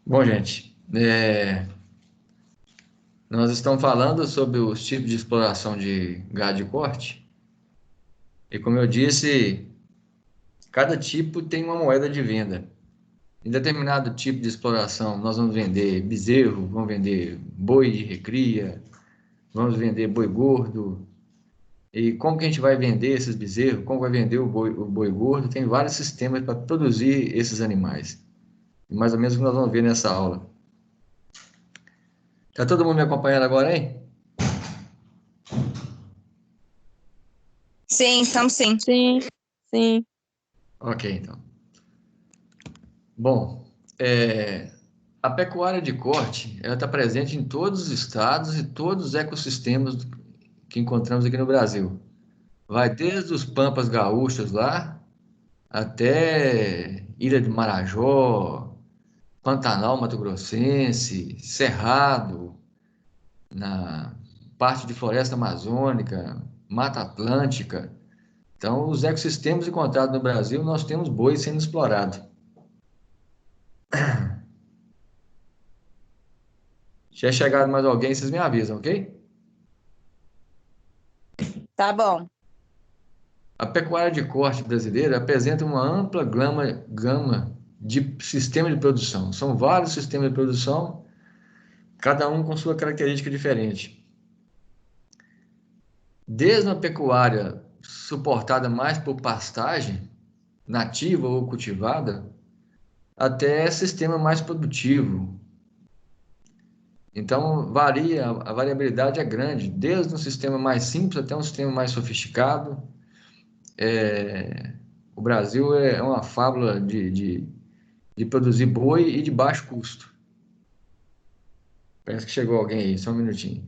Bom, gente, nós estamos falando sobre os tipos de exploração de gado de corte, e como eu disse, cada tipo tem uma moeda de venda. Em determinado tipo de exploração, nós vamos vender bezerro, vamos vender boi de recria, vamos vender boi gordo. E como que a gente vai vender esses bezerros? Como vai vender o boi gordo? Tem vários sistemas para produzir esses animais. Mais ou menos o que nós vamos ver nessa aula. Tá todo mundo me acompanhando agora, hein? Sim, estamos sim. Sim, sim. Ok, então. Bom, a pecuária de corte, ela está presente em todos os estados e todos os ecossistemas que encontramos aqui no Brasil. Vai desde os Pampas Gaúchos lá, até Ilha de Marajó, Pantanal Mato Grossense, Cerrado, na parte de Floresta Amazônica, Mata Atlântica. Então, os ecossistemas encontrados no Brasil, nós temos boi sendo explorado. Se é chegado mais alguém, vocês me avisam, ok? Tá bom. A pecuária de corte brasileira apresenta uma ampla gama de sistemas de produção. São vários sistemas de produção, cada um com sua característica diferente. Desde uma pecuária suportada mais por pastagem, nativa ou cultivada, até sistema mais produtivo. Então, varia, a variabilidade é grande, desde um sistema mais simples até um sistema mais sofisticado. O Brasil é uma fábula de produzir boi e de baixo custo. Parece que chegou alguém aí, só um minutinho.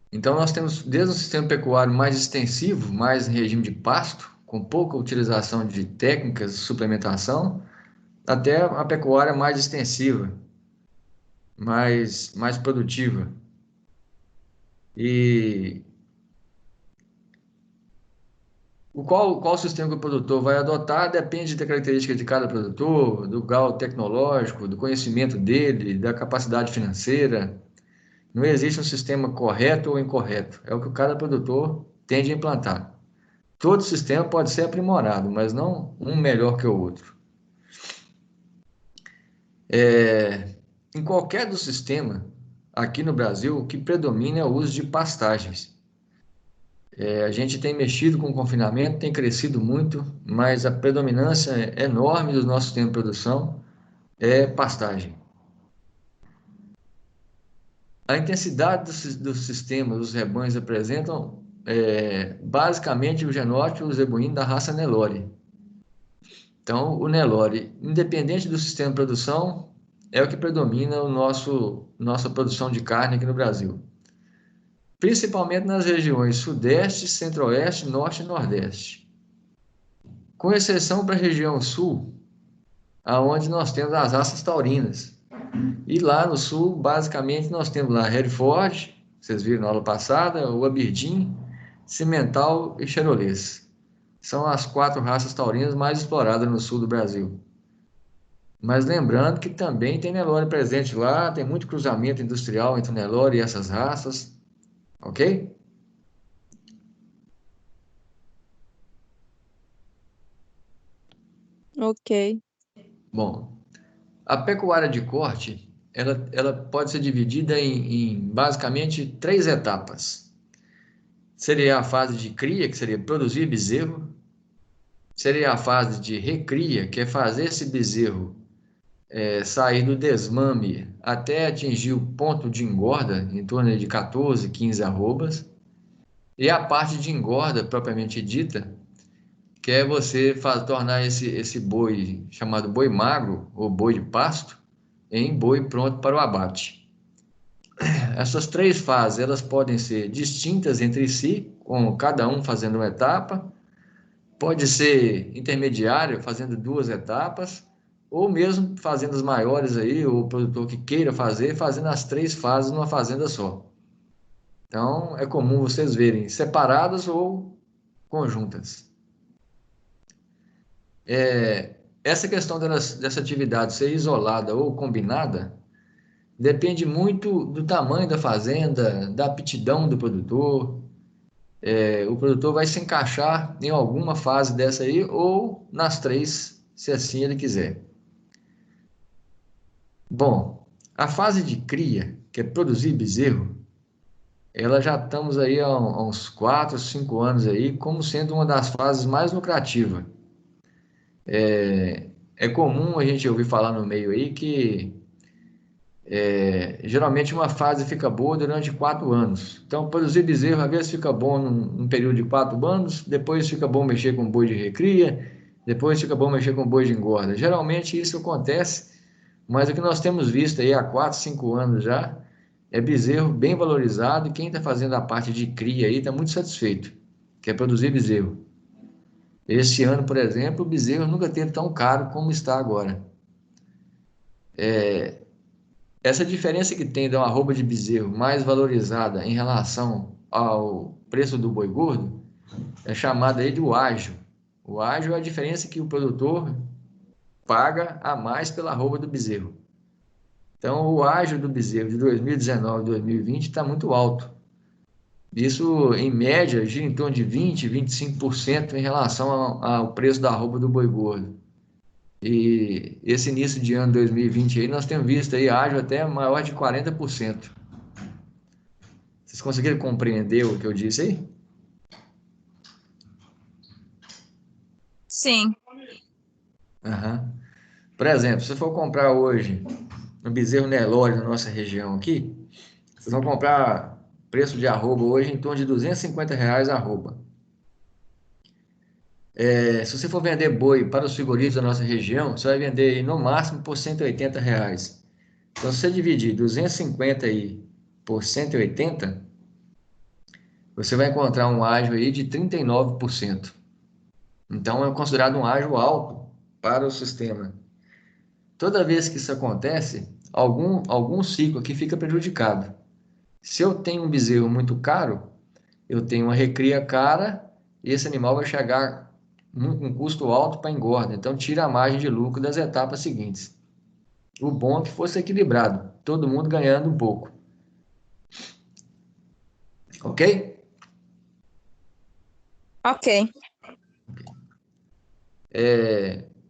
Então, nós temos desde um sistema pecuário mais extensivo, mais em regime de pasto, com pouca utilização de técnicas de suplementação, até a pecuária mais extensiva, mais produtiva. E qual sistema que o produtor vai adotar depende da característica de cada produtor, do grau tecnológico, do conhecimento dele, da capacidade financeira. Não existe um sistema correto ou incorreto, é o que cada produtor tende a implantar. Todo sistema pode ser aprimorado, mas não um melhor que o outro. Em qualquer do sistema, aqui no Brasil, o que predomina é o uso de pastagens. A gente tem mexido com o confinamento, tem crescido muito, mas a predominância enorme do nosso sistema de produção é pastagem. A intensidade do sistema, dos rebanhos apresentam basicamente o genótipo e o zebuíno da raça Nelore. Então, o Nelore, independente do sistema de produção, é o que predomina nossa produção de carne aqui no Brasil. Principalmente nas regiões Sudeste, Centro-Oeste, Norte e Nordeste. Com exceção para a região Sul, aonde nós temos as raças taurinas. E lá no Sul, basicamente, nós temos lá Hereford, vocês viram na aula passada, o Aberdeen, Cimental e Charolês. São as 4 raças taurinas mais exploradas no sul do Brasil. Mas lembrando que também tem Nelore presente lá, tem muito cruzamento industrial entre o Nelore e essas raças, ok? Ok. Bom, a pecuária de corte, ela pode ser dividida em basicamente 3 etapas. Seria a fase de cria, que seria produzir bezerro. Seria a fase de recria, que é fazer esse bezerro sair do desmame até atingir o ponto de engorda, em torno de 14, 15 arrobas. E a parte de engorda, propriamente dita, que é você tornar esse boi chamado boi magro ou boi de pasto em boi pronto para o abate. Essas 3 fases, elas podem ser distintas entre si, com cada um fazendo uma etapa, pode ser intermediário, fazendo 2 etapas, ou mesmo fazendas maiores aí, o produtor que queira fazer, fazendo as 3 fases numa fazenda só. Então, é comum vocês verem separadas ou conjuntas. Essa questão dessa atividade ser isolada ou combinada depende muito do tamanho da fazenda, da aptidão do produtor. O produtor vai se encaixar em alguma fase dessa aí ou nas 3, se assim ele quiser. Bom, a fase de cria, que é produzir bezerro, ela já estamos aí há uns 4, 5 anos aí, como sendo uma das fases mais lucrativas. É comum a gente ouvir falar no meio aí que geralmente uma fase fica boa durante 4 anos. Então, produzir bezerro, às vezes fica bom num período de 4 anos, depois fica bom mexer com boi de recria, depois fica bom mexer com boi de engorda. Geralmente isso acontece, mas o que nós temos visto aí há 4, 5 anos já, é bezerro bem valorizado e quem está fazendo a parte de cria aí está muito satisfeito, que é produzir bezerro. Este ano, por exemplo, o bezerro nunca teve tão caro como está agora. Essa diferença que tem de uma arroba de bezerro mais valorizada em relação ao preço do boi gordo é chamada aí de o ágio. O ágio é a diferença que o produtor paga a mais pela arroba do bezerro. Então, o ágio do bezerro de 2019 e 2020 está muito alto. Isso, em média, gira em torno de 20%, 25% em relação ao preço da arroba do boi gordo. E esse início de ano 2020 aí, nós temos visto aí ágio até maior de 40%. Vocês conseguiram compreender o que eu disse aí? Sim. Uhum. Por exemplo, se for comprar hoje um bezerro Nelore na nossa região aqui, vocês vão comprar preço de arroba hoje em torno de R$ 250 a arroba. Se você for vender boi para os frigoríficos da nossa região, você vai vender no máximo por R$ 180. Então, se você dividir 250 aí por 180, você vai encontrar um ágio aí de 39%. Então, é considerado um ágio alto para o sistema. Toda vez que isso acontece, algum ciclo aqui fica prejudicado. Se eu tenho um bezerro muito caro, eu tenho uma recria cara e esse animal vai chegar com um custo alto para engorda. Então, tira a margem de lucro das etapas seguintes. O bom é que fosse equilibrado, todo mundo ganhando um pouco. Ok? Ok.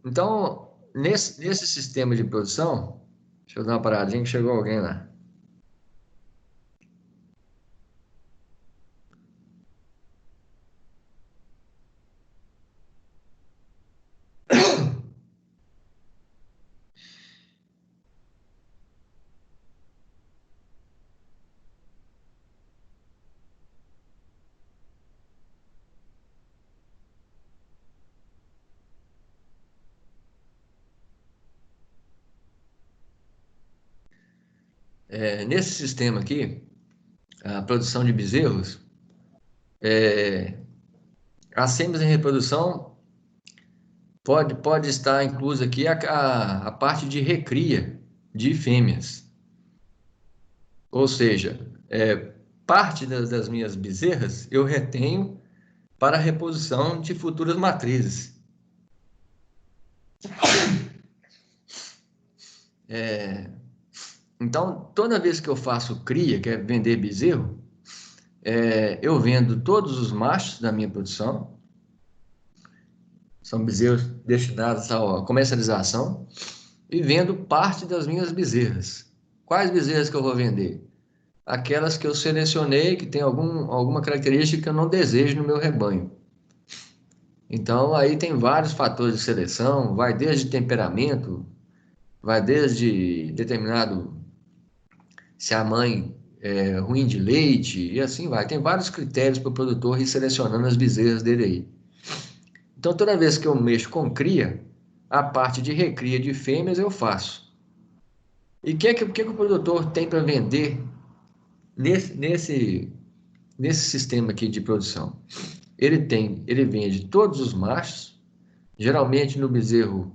Então, nesse sistema de produção, deixa eu dar uma paradinha que chegou alguém lá. Nesse sistema aqui, a produção de bezerros, as fêmeas em reprodução pode estar inclusa aqui a parte de recria de fêmeas. Ou seja, parte das minhas bezerras eu retenho para a reposição de futuras matrizes. Então, toda vez que eu faço cria, que é vender bezerro, eu vendo todos os machos da minha produção, são bezerros destinados à comercialização, e vendo parte das minhas bezerras. Quais bezerras que eu vou vender? Aquelas que eu selecionei, que tem alguma característica que eu não desejo no meu rebanho. Então, aí tem vários fatores de seleção, vai desde temperamento, vai desde determinado, se a mãe é ruim de leite, e assim vai. Tem vários critérios para o produtor ir selecionando as bezerras dele aí. Então, toda vez que eu mexo com cria, a parte de recria de fêmeas eu faço. E o que o produtor tem para vender nesse sistema aqui de produção? Ele vende todos os machos, geralmente no bezerro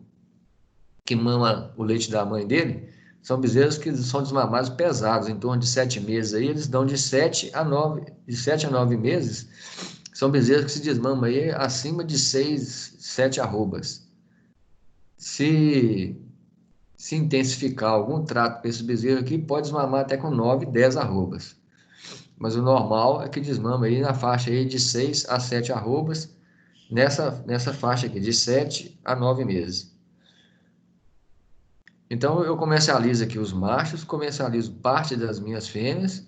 que mama o leite da mãe dele, são bezerros que são desmamados pesados, em torno de 7 meses aí, eles dão de 7 a 9 meses, são bezerros que se desmamam aí acima de 6, 7 arrobas. Se intensificar algum trato para esse bezerro aqui, pode desmamar até com 9, 10 arrobas. Mas o normal é que desmama aí na faixa aí de 6 a 7 arrobas, nessa faixa aqui, de 7 a 9 meses. Então, eu comercializo aqui os machos, comercializo parte das minhas fêmeas,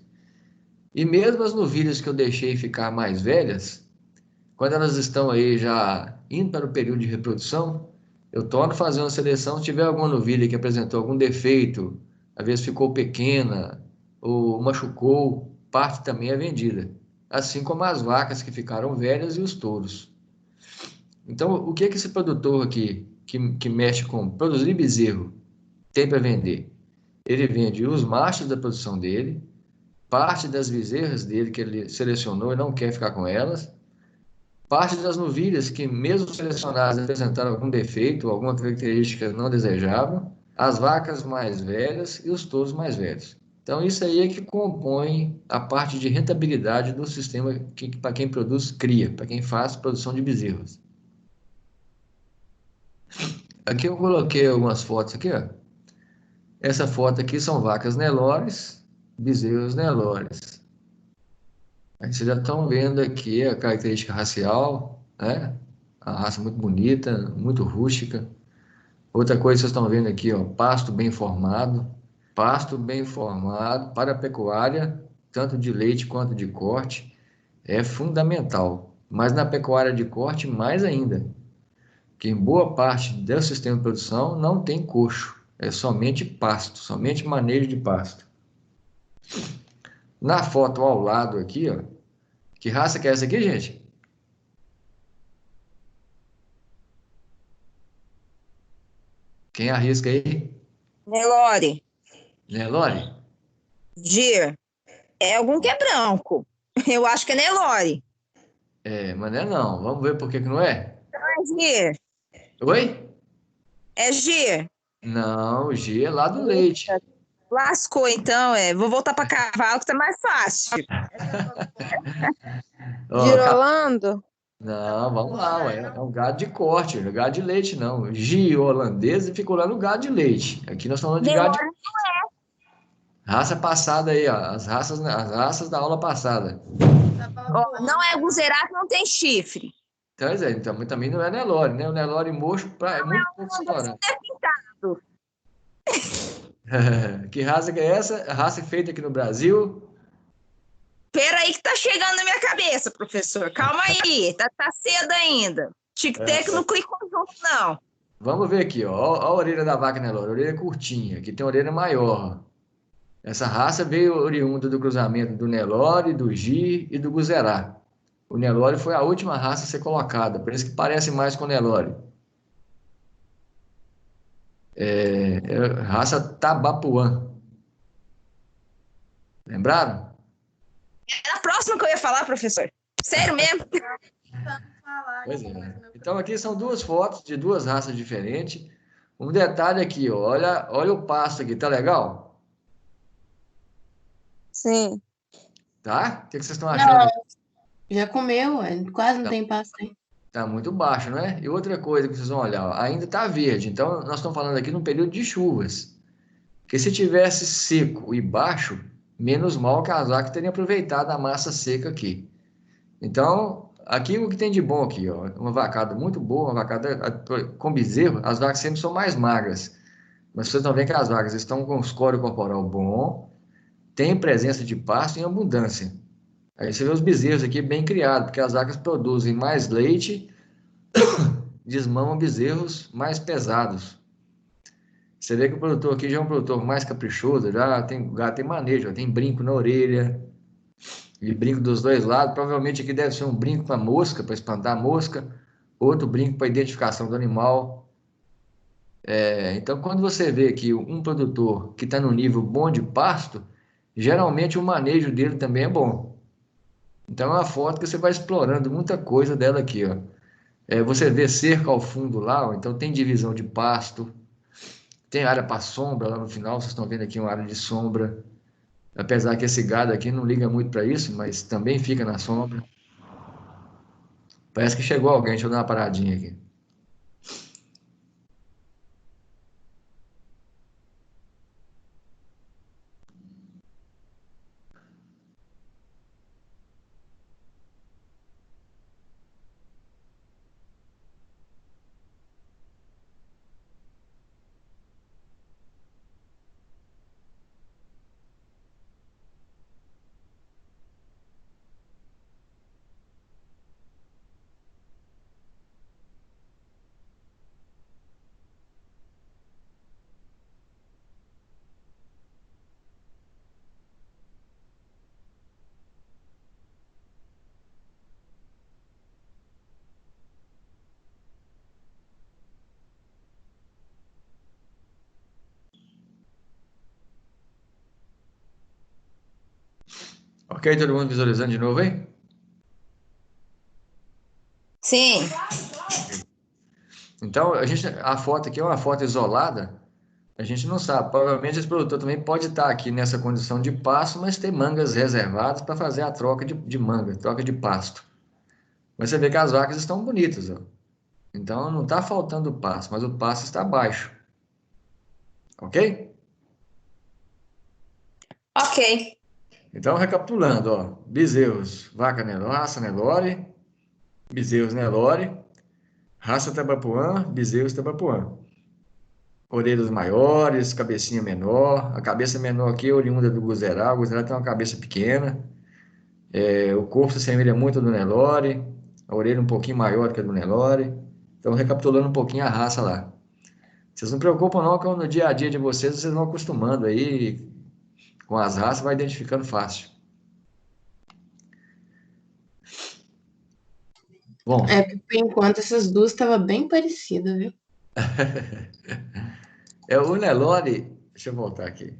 e mesmo as novilhas que eu deixei ficar mais velhas, quando elas estão aí já indo para o período de reprodução, eu torno a fazer uma seleção. Se tiver alguma novilha que apresentou algum defeito, às vezes ficou pequena, ou machucou, parte também é vendida. Assim como as vacas que ficaram velhas e os touros. Então, o que esse produtor aqui, que mexe com produzir bezerro, tem para vender? Ele vende os machos da produção dele, parte das bezerras dele que ele selecionou e não quer ficar com elas, parte das novilhas que, mesmo selecionadas, apresentaram algum defeito, alguma característica não desejável, as vacas mais velhas e os touros mais velhos. Então, isso aí é que compõe a parte de rentabilidade do sistema para quem produz cria, para quem faz produção de bezerros. Aqui eu coloquei algumas fotos aqui, ó. Essa foto aqui são vacas Nelores, bezerros Nelores. Aí vocês já estão vendo aqui a característica racial, né? A raça muito bonita, muito rústica. Outra coisa que vocês estão vendo aqui, ó, pasto bem formado. Pasto bem formado para a pecuária, tanto de leite quanto de corte, é fundamental. Mas na pecuária de corte, mais ainda, que em boa parte do sistema de produção não tem coxo, é somente pasto, somente manejo de pasto. Na foto ao lado aqui, ó, que raça que é essa aqui, gente? Quem arrisca aí? Nelore, Nelore? Gir, é algum que é branco. Eu acho que é Nelore. É, mas não é não. Vamos ver por que que não é. É Gir, Oi? é Gir. Não, o G é lá do leite. Lascou, então, é. Vou voltar para cavalo, que tá mais fácil. Ó, Girolando? não, vamos lá, ué. É um gado de corte, não é gado de leite, não. G holandês e ficou lá no gado de leite. Aqui nós estamos falando de gado de Nelore, raça passada aí, ó. As raças da aula passada. ó, não é Guzerato, não tem chifre. Então, mas também não é Nelore, né? O Nelore mocho é muito pouco estourado. É pintado. Que raça que é essa? Raça feita aqui no Brasil. Peraí que tá chegando na minha cabeça, professor. Calma aí, tá cedo ainda. Tic-tac não clicou junto, não. Vamos ver aqui, ó. Ó a orelha da vaca Nelore. A orelha é curtinha. Aqui tem orelha maior. Essa raça veio oriunda do cruzamento do Nelore, do Gi e do Guzerá. O Nelore foi a última raça a ser colocada, por isso que parece mais com o Nelore. É raça Tabapuã. Lembraram? Era a próxima que eu ia falar, professor. Sério mesmo? Pois é. Então aqui são duas fotos de duas raças diferentes. Um detalhe aqui, ó, olha o pasto aqui, tá legal? Sim. Tá? O que vocês estão achando aí? Já comeu, quase não Tá, tem pasto aí. tá muito baixo, não é? E outra coisa que vocês vão olhar, ó, ainda tá verde. Então nós estamos falando aqui num período de chuvas. Porque se tivesse seco e baixo, menos mal que as vacas teriam aproveitado a massa seca aqui. Então, aqui o que tem de bom aqui, ó, uma vacada muito boa, uma vacada com bezerro, as vacas sempre são mais magras. Mas vocês estão vendo que as vacas estão com score corporal bom, tem presença de pasto em abundância. Aí você vê os bezerros aqui bem criados, porque as vacas produzem mais leite, desmamam bezerros mais pesados. Você vê que o produtor aqui já é um produtor mais caprichoso, já tem manejo, já tem brinco na orelha, e brinco dos dois lados. Provavelmente aqui deve ser um brinco para mosca, para espantar a mosca. outro brinco para identificação do animal. Então, quando você vê que um produtor que está no nível bom de pasto, geralmente o manejo dele também é bom. Então, é uma foto que você vai explorando muita coisa dela aqui, ó. Você vê cerca ao fundo lá, ó, então tem divisão de pasto, tem área para sombra lá no final, vocês estão vendo aqui uma área de sombra. Apesar que esse gado aqui não liga muito para isso, mas também fica na sombra. Parece que chegou alguém, deixa eu dar uma paradinha aqui. Ok, todo mundo visualizando de novo aí? Sim. Então, a foto aqui é uma foto isolada, a gente não sabe. Provavelmente esse produtor também pode estar aqui nessa condição de pasto, mas ter mangas reservadas para fazer a troca de manga, troca de pasto. Mas você vê que as vacas estão bonitas, ó. Então não está faltando pasto, mas o pasto está baixo. Ok? Ok. Então, recapitulando, ó, bezerros, vaca Nelore, raça Nelore, bezerros Nelore, raça Tabapuã, bezerros Tabapuã. Orelhas maiores, cabecinha menor, a cabeça menor aqui é oriunda do Guzerá, o Guzerá tem uma cabeça pequena, o corpo se assemelha muito ao do Nelore, a orelha um pouquinho maior que a do Nelore. Então, recapitulando um pouquinho a raça lá. Vocês não preocupam não, que no dia a dia de vocês vão acostumando aí com as raças, vai identificando fácil. É, Bom, porque por enquanto essas duas estavam bem parecidas, viu? o Nelore, deixa eu voltar aqui.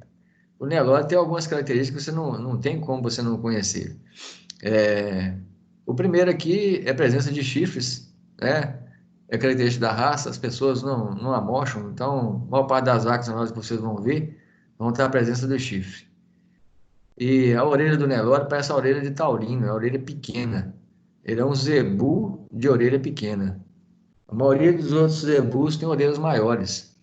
O Nelore tem algumas características que você não tem como você não conhecer. O primeiro aqui é a presença de chifres, né? É característica da raça, as pessoas não amocham, então a maior parte das vacas que vocês vão ver vão ter a presença do chifre. E a orelha do Nelore parece a orelha de taurino, é a orelha pequena. Ele é um zebu de orelha pequena. A maioria dos outros zebus tem orelhas maiores.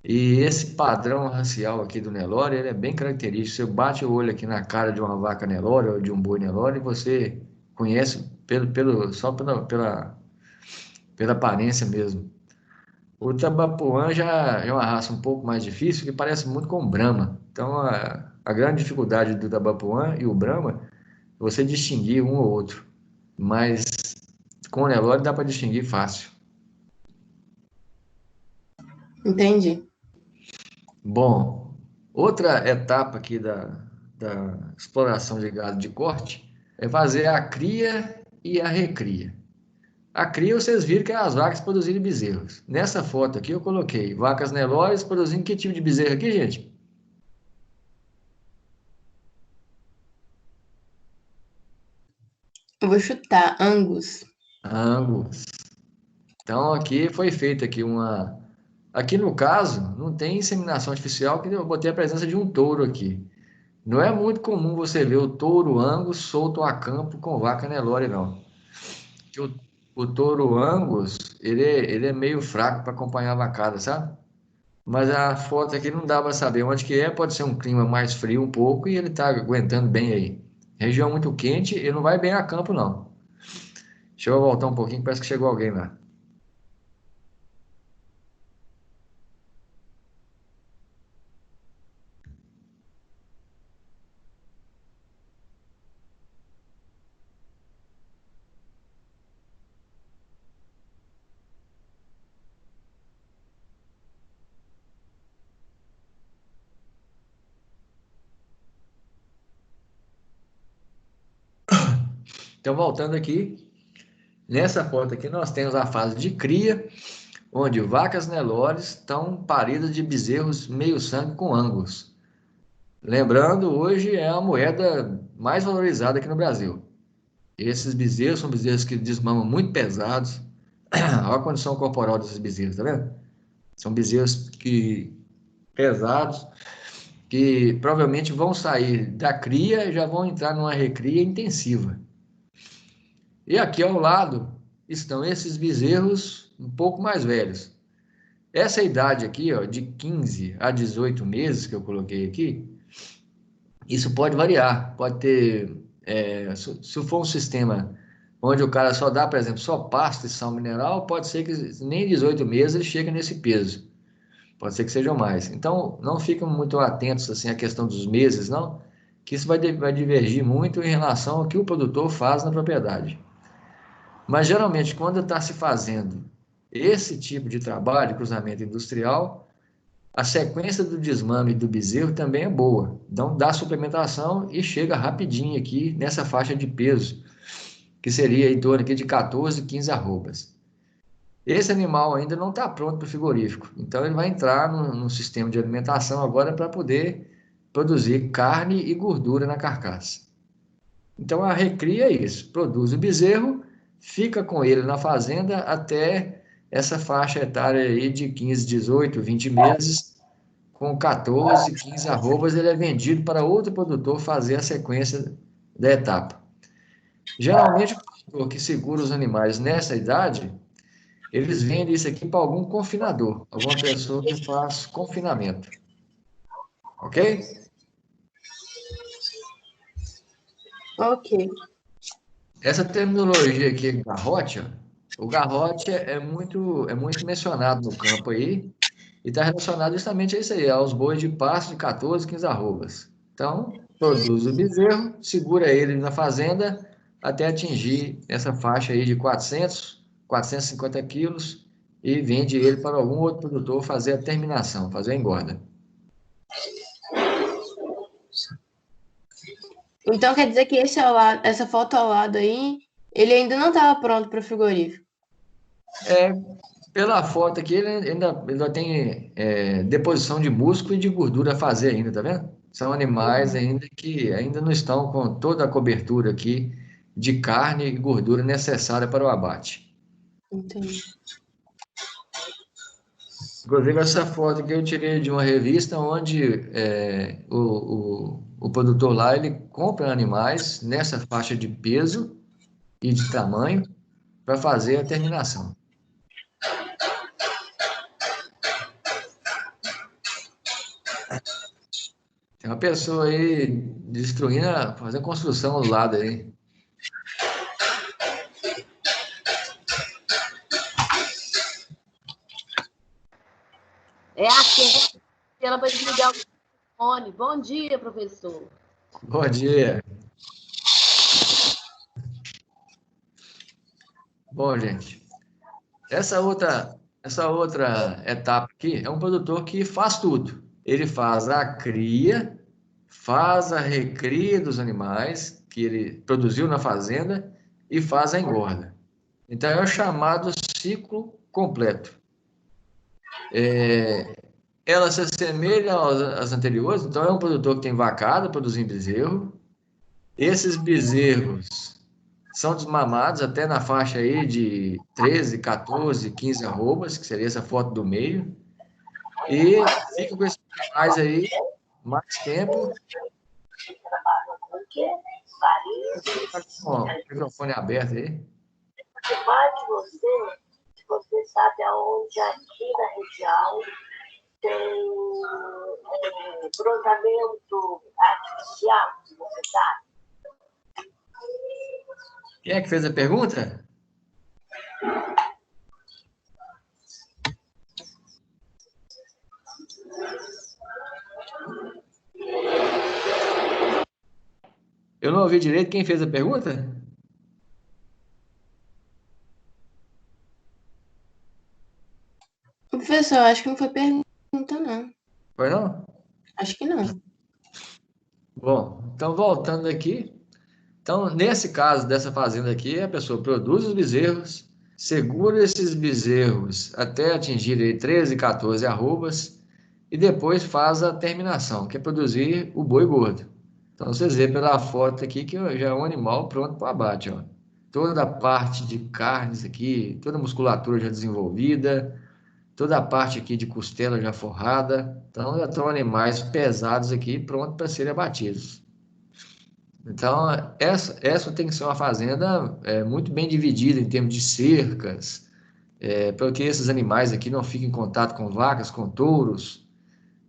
E esse padrão racial aqui do Nelore, ele é bem característico. Você bate o olho aqui na cara de uma vaca Nelore ou de um boi Nelore e você conhece só pela aparência mesmo. O Tabapuã já é uma raça um pouco mais difícil, que parece muito com o Brahma. Então, a grande dificuldade do Tabapuã e o Brahma é você distinguir um ou outro. Mas com o Nelore dá para distinguir fácil. Entendi. Bom, outra etapa aqui da exploração de gado de corte é fazer a cria e a recria. A cria, vocês viram que é as vacas produzindo bezerros. Nessa foto aqui eu coloquei vacas Nelores produzindo que tipo de bezerro aqui, gente? Eu vou chutar Angus. Angus. Então aqui foi feita aqui uma. Aqui no caso, não tem inseminação artificial, que eu botei a presença de um touro aqui. Não é muito comum você ver o touro Angus solto a campo com vaca Nelore, não. Que o touro Angus, ele é meio fraco para acompanhar a vacada, sabe? Mas a foto aqui não dá para saber onde que é, pode ser um clima mais frio um pouco e ele está aguentando bem aí. Região muito quente, ele não vai bem a campo, não. Deixa eu voltar um pouquinho, parece que chegou alguém lá. Então, voltando aqui, Nessa foto aqui, nós temos a fase de cria, onde vacas Nelores estão paridas de bezerros meio-sangue com Angus. Lembrando, hoje é a moeda mais valorizada aqui no Brasil. Esses bezerros são bezerros que desmamam muito pesados. Olha a condição corporal desses bezerros, tá vendo? São bezerros pesados, que provavelmente vão sair da cria e já vão entrar numa recria intensiva. E aqui ao lado estão esses bezerros um pouco mais velhos. Essa idade aqui, ó, de 15 a 18 meses que eu coloquei aqui, isso pode variar. Pode ter, se for um sistema onde o cara só dá, por exemplo, só pasto e sal mineral, pode ser que nem 18 meses ele chegue nesse peso. Pode ser que sejam mais. Então, não fiquem muito atentos assim, à questão dos meses, não, que isso vai divergir muito em relação ao que o produtor faz na propriedade. Mas, geralmente, quando está se fazendo esse tipo de trabalho, cruzamento industrial, a sequência do desmame do bezerro também é boa. Então, dá suplementação e chega rapidinho aqui nessa faixa de peso, que seria em torno aqui de 14, 15 arrobas. Esse animal ainda não está pronto para o frigorífico, então ele vai entrar no sistema de alimentação agora para poder produzir carne e gordura na carcaça. Então a recria é isso, produz o bezerro, fica com ele na fazenda até essa faixa etária aí de 15, 18, 20 meses, com 14, 15 arrobas, ele é vendido para outro produtor fazer a sequência da etapa. Geralmente o produtor que segura os animais nessa idade, eles vendem isso aqui para algum confinador, alguma pessoa que faz confinamento. Ok? Ok. Essa terminologia aqui, garrote, ó, o garrote é muito mencionado no campo aí, e está relacionado justamente a isso aí, aos bois de pasto de 14, 15 arrobas. Então, produz o bezerro, segura ele na fazenda até atingir essa faixa aí de 400, 450 quilos e vende ele para algum outro produtor fazer a terminação, fazer a engorda. Então quer dizer que essa foto ao lado aí, ele ainda não estava pronto para o frigorífico. Pela foto aqui, ele ainda tem deposição de músculo e de gordura a fazer ainda, tá vendo? São animais ainda que ainda não estão com toda a cobertura aqui de carne e gordura necessária para o abate. Entendi. Inclusive, essa foto que eu tirei de uma revista onde o produtor lá, ele compra animais nessa faixa de peso e de tamanho para fazer a terminação. Tem uma pessoa aí destruindo, fazendo construção do lado aí. É aquela para desligar o telefone. Bom dia, professor. Bom dia. Bom, gente, essa outra etapa aqui é um produtor que faz tudo. Ele faz a cria, faz a recria dos animais que ele produziu na fazenda e faz a engorda. Então, é o chamado ciclo completo. Ela se assemelha às anteriores, então é um produtor que tem vacada produzindo bezerro. Esses bezerros são desmamados até na faixa aí de 13, 14, 15 arrobas, que seria essa foto do meio, e fica com esses animais aí mais tempo. Com o microfone aberto aí. Se você sabe aonde aqui na região tem brotamento artificial, você sabe? Quem é que fez a pergunta? Eu não ouvi direito quem fez a pergunta? Professor, acho que não foi pergunta, não. Foi não? Acho que não. Bom, então voltando aqui, Então, nesse caso dessa fazenda aqui, a pessoa produz os bezerros, segura esses bezerros até atingir aí 13, 14 arrobas e depois faz a terminação, que é produzir o boi gordo. Então, vocês veem pela foto aqui que já é um animal pronto para o abate, ó. Toda a parte de carnes aqui, toda a musculatura já desenvolvida, toda a parte aqui de costela já forrada. Então, já estão animais pesados aqui, prontos para serem abatidos. Então, essa tem que ser uma fazenda muito bem dividida em termos de cercas, para que esses animais aqui não fiquem em contato com vacas, com touros.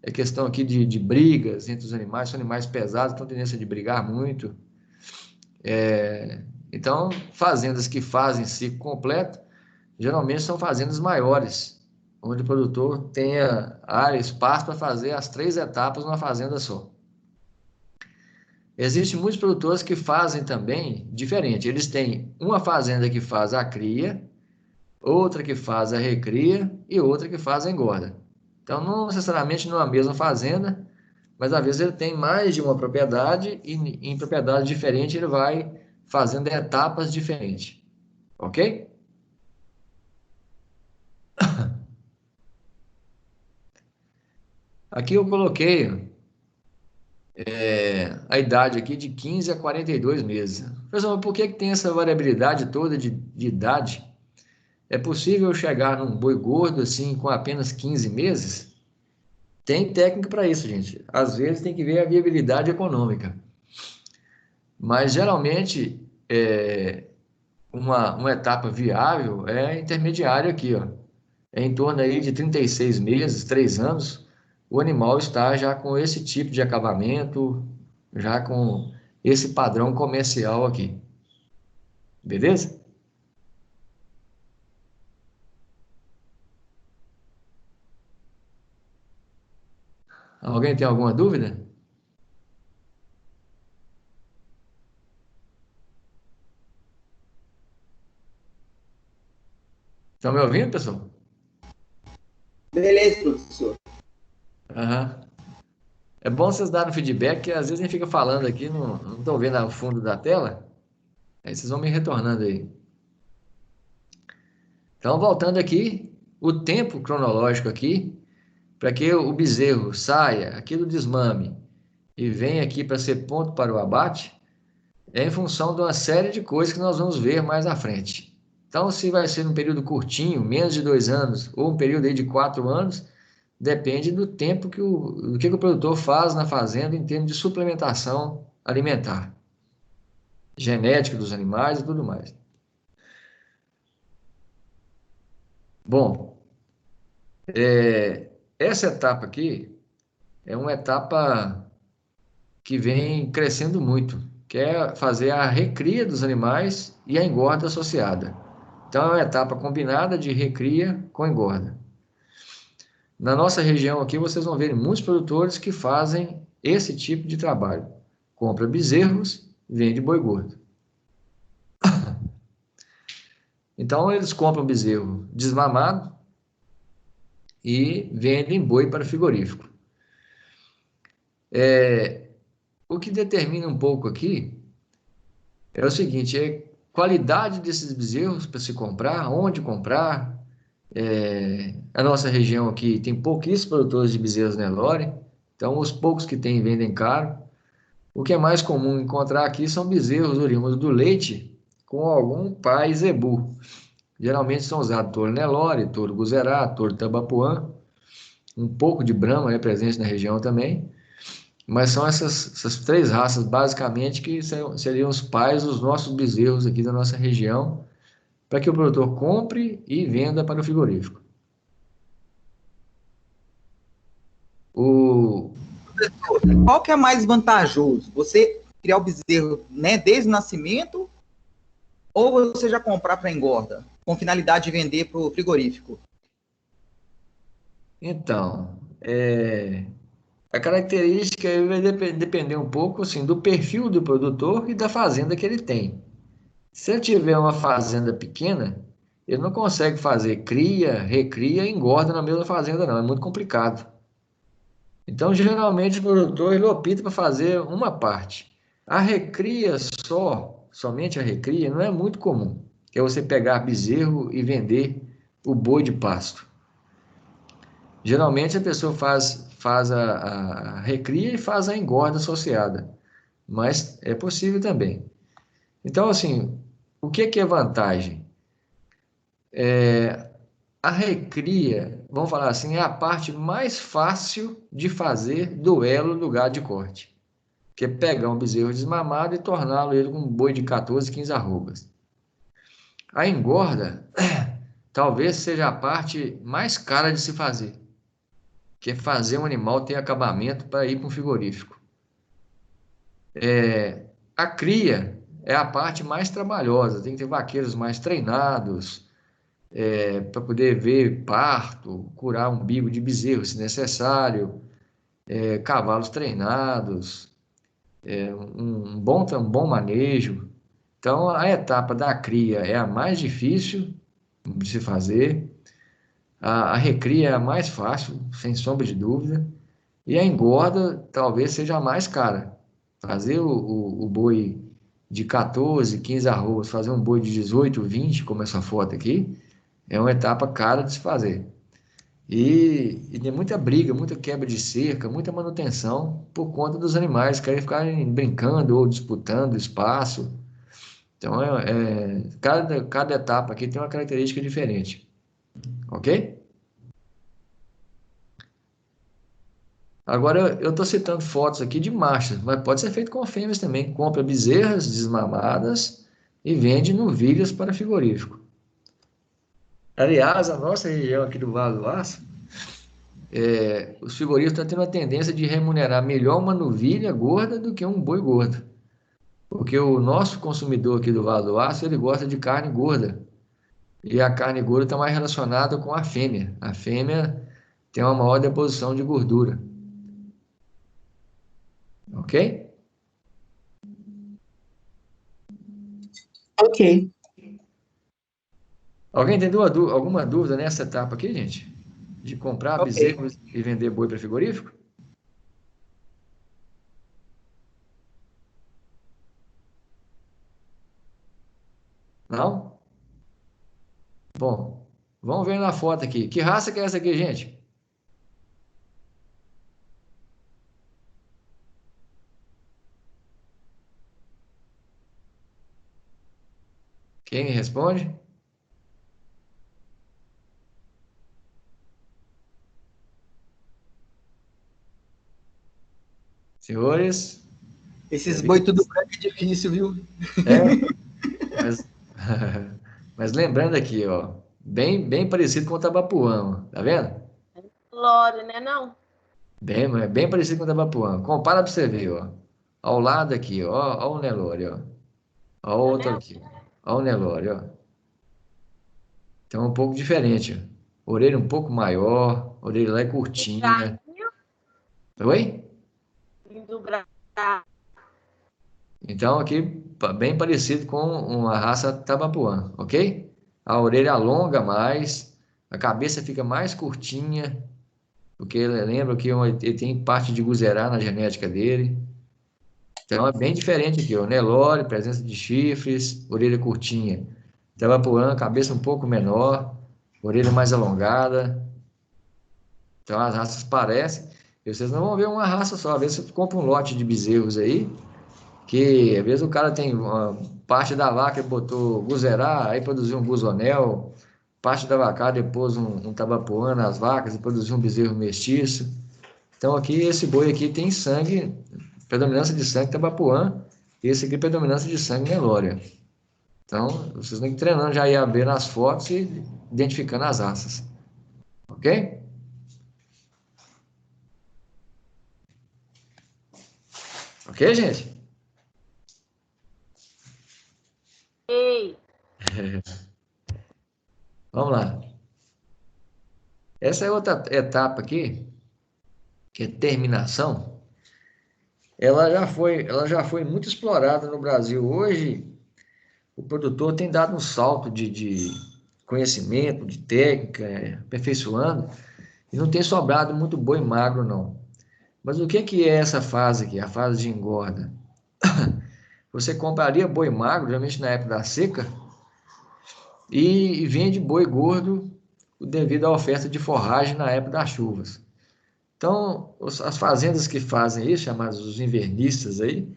É questão aqui de brigas entre os animais, são animais pesados, têm tendência de brigar muito. Então, fazendas que fazem ciclo completo, geralmente são fazendas maiores, onde o produtor tenha área, espaço para fazer as 3 etapas numa fazenda só. Existem muitos produtores que fazem também diferente. Eles têm uma fazenda que faz a cria, outra que faz a recria e outra que faz a engorda. Então, não necessariamente numa mesma fazenda, mas às vezes ele tem mais de uma propriedade e em propriedade diferente ele vai fazendo etapas diferentes. Ok? Aqui eu coloquei a idade aqui de 15 a 42 meses. Pessoal, por que tem essa variabilidade toda de idade? É possível chegar num boi gordo assim com apenas 15 meses? Tem técnica para isso, gente. Às vezes tem que ver a viabilidade econômica. Mas geralmente uma etapa viável é intermediária aqui, ó. É em torno aí de 36 meses, 3 anos, o animal está já com esse tipo de acabamento, já com esse padrão comercial aqui. Beleza? Alguém tem alguma dúvida? Estão me ouvindo, pessoal? Beleza, professor. Aham. É bom vocês darem feedback, que às vezes a gente fica falando aqui, não estou vendo ao fundo da tela, aí vocês vão me retornando aí. Então, voltando aqui, o tempo cronológico aqui, para que o bezerro saia aqui do desmame e venha aqui para ser ponto para o abate, é em função de uma série de coisas que nós vamos ver mais à frente. Então, se vai ser um período curtinho, menos de 2 anos, ou um período aí de 4 anos, depende do tempo do que o produtor faz na fazenda em termos de suplementação alimentar, genética dos animais e tudo mais. Bom, essa etapa aqui é uma etapa que vem crescendo muito, que é fazer a recria dos animais e a engorda associada. Então, é uma etapa combinada de recria com engorda. Na nossa região aqui, vocês vão ver muitos produtores que fazem esse tipo de trabalho. Compra bezerros, vende boi gordo. Então, eles compram bezerro desmamado e vendem boi para frigorífico. O que determina um pouco aqui é o seguinte, qualidade desses bezerros para se comprar, onde comprar. A nossa região aqui tem pouquíssimos produtores de bezerros Nelore, então os poucos que tem vendem caro. O que é mais comum encontrar aqui são bezerros oriundos do leite com algum pai zebu. Geralmente são usados touro Nelore, touro Guzerá, touro Tabapuã, um pouco de Brahma presente na região também, mas são essas 3 raças basicamente que seriam os pais dos nossos bezerros aqui da nossa região, para que o produtor compre e venda para o frigorífico. Qual que é mais vantajoso? Você criar o bezerro, né, desde o nascimento ou você já comprar para engorda, com finalidade de vender para o frigorífico? Então, a característica vai depender um pouco assim, do perfil do produtor e da fazenda que ele tem. Se ele tiver uma fazenda pequena, ele não consegue fazer cria, recria e engorda na mesma fazenda, não. É muito complicado. Então, geralmente, o produtor ele opta para fazer uma parte. A recria somente a recria, não é muito comum. É você pegar bezerro e vender o boi de pasto. Geralmente a pessoa faz a recria e faz a engorda associada, mas é possível também. Então, assim, o que é vantagem? A recria, vamos falar assim, é a parte mais fácil de fazer do elo do gado de corte, que é pegar um bezerro desmamado e torná-lo ele com um boi de 14, 15 arrobas. A engorda talvez seja a parte mais cara de se fazer, que é fazer um animal ter acabamento para ir para um frigorífico. A cria é a parte mais trabalhosa, tem que ter vaqueiros mais treinados, para poder ver parto, curar umbigo de bezerro, se necessário, cavalos treinados, um bom manejo. Então, a etapa da cria é a mais difícil de se fazer, a recria é a mais fácil, sem sombra de dúvida, e a engorda talvez seja a mais cara. Fazer o boi de 14, 15 arrobas, fazer um boi de 18, 20, como essa foto aqui, é uma etapa cara de se fazer. E tem muita briga, muita quebra de cerca, muita manutenção por conta dos animais querem ficarem brincando ou disputando espaço. Então, cada etapa aqui tem uma característica diferente. Ok? Agora, eu estou citando fotos aqui de machos, mas pode ser feito com fêmeas também. Compra bezerras desmamadas e vende novilhas para frigorífico. Aliás, a nossa região aqui do Vale do Aço, os frigoríficos estão tendo a tendência de remunerar melhor uma novilha gorda do que um boi gordo. Porque o nosso consumidor aqui do Vale do Aço, ele gosta de carne gorda. E a carne gorda está mais relacionada com a fêmea. A fêmea tem uma maior deposição de gordura. Ok? Ok. Alguém tem alguma dúvida nessa etapa aqui, gente? De comprar bezerros e vender boi para frigorífico? Não? Bom, vamos ver na foto aqui. Que raça que é essa aqui, gente? Quem responde? Senhores? Esses boi tudo branco é difícil, viu? Mas, mas lembrando aqui, ó, bem parecido com o tabapuã, tá vendo? Lore, né, não? Bem parecido com o tabapuã. Compara para você ver, ó. Ao lado aqui, ó o Nelore, ó. Ó o outro aqui. Ó o Nelore, ó. Então, um pouco diferente, ó. Orelha um pouco maior, orelha lá é curtinha. Oi? Do Brasil. Então, aqui, bem parecido com uma raça tabapuã, ok? A orelha alonga mais, a cabeça fica mais curtinha, porque lembra que ele tem parte de guzerá na genética dele. Então, é bem diferente aqui, ó. Nelore, presença de chifres, orelha curtinha. Tabapuã, cabeça um pouco menor, orelha mais alongada. Então, as raças parecem. E vocês não vão ver uma raça só. Às vezes você compra um lote de bezerros aí, que às vezes o cara tem uma parte da vaca e botou guzerá, aí produziu um guzonel, parte da vaca depois um tabapuã nas vacas e produziu um bezerro mestiço. Então, aqui, esse boi aqui tem sangue, predominância de sangue tabapuã, e esse aqui predominância de sangue Nelore. Então, vocês têm que ir treinando já ir ver nas fotos e identificando as raças. Ok? Ok, gente? Ei, Vamos lá. Essa é outra etapa aqui, que é terminação. Ela já foi muito explorada no Brasil. Hoje, o produtor tem dado um salto de conhecimento, de técnica, aperfeiçoando, e não tem sobrado muito boi magro, não. Mas o que é essa fase aqui, a fase de engorda? você compraria boi magro, geralmente na época da seca, e vende boi gordo devido à oferta de forragem na época das chuvas. Então, as fazendas que fazem isso, chamados os invernistas aí,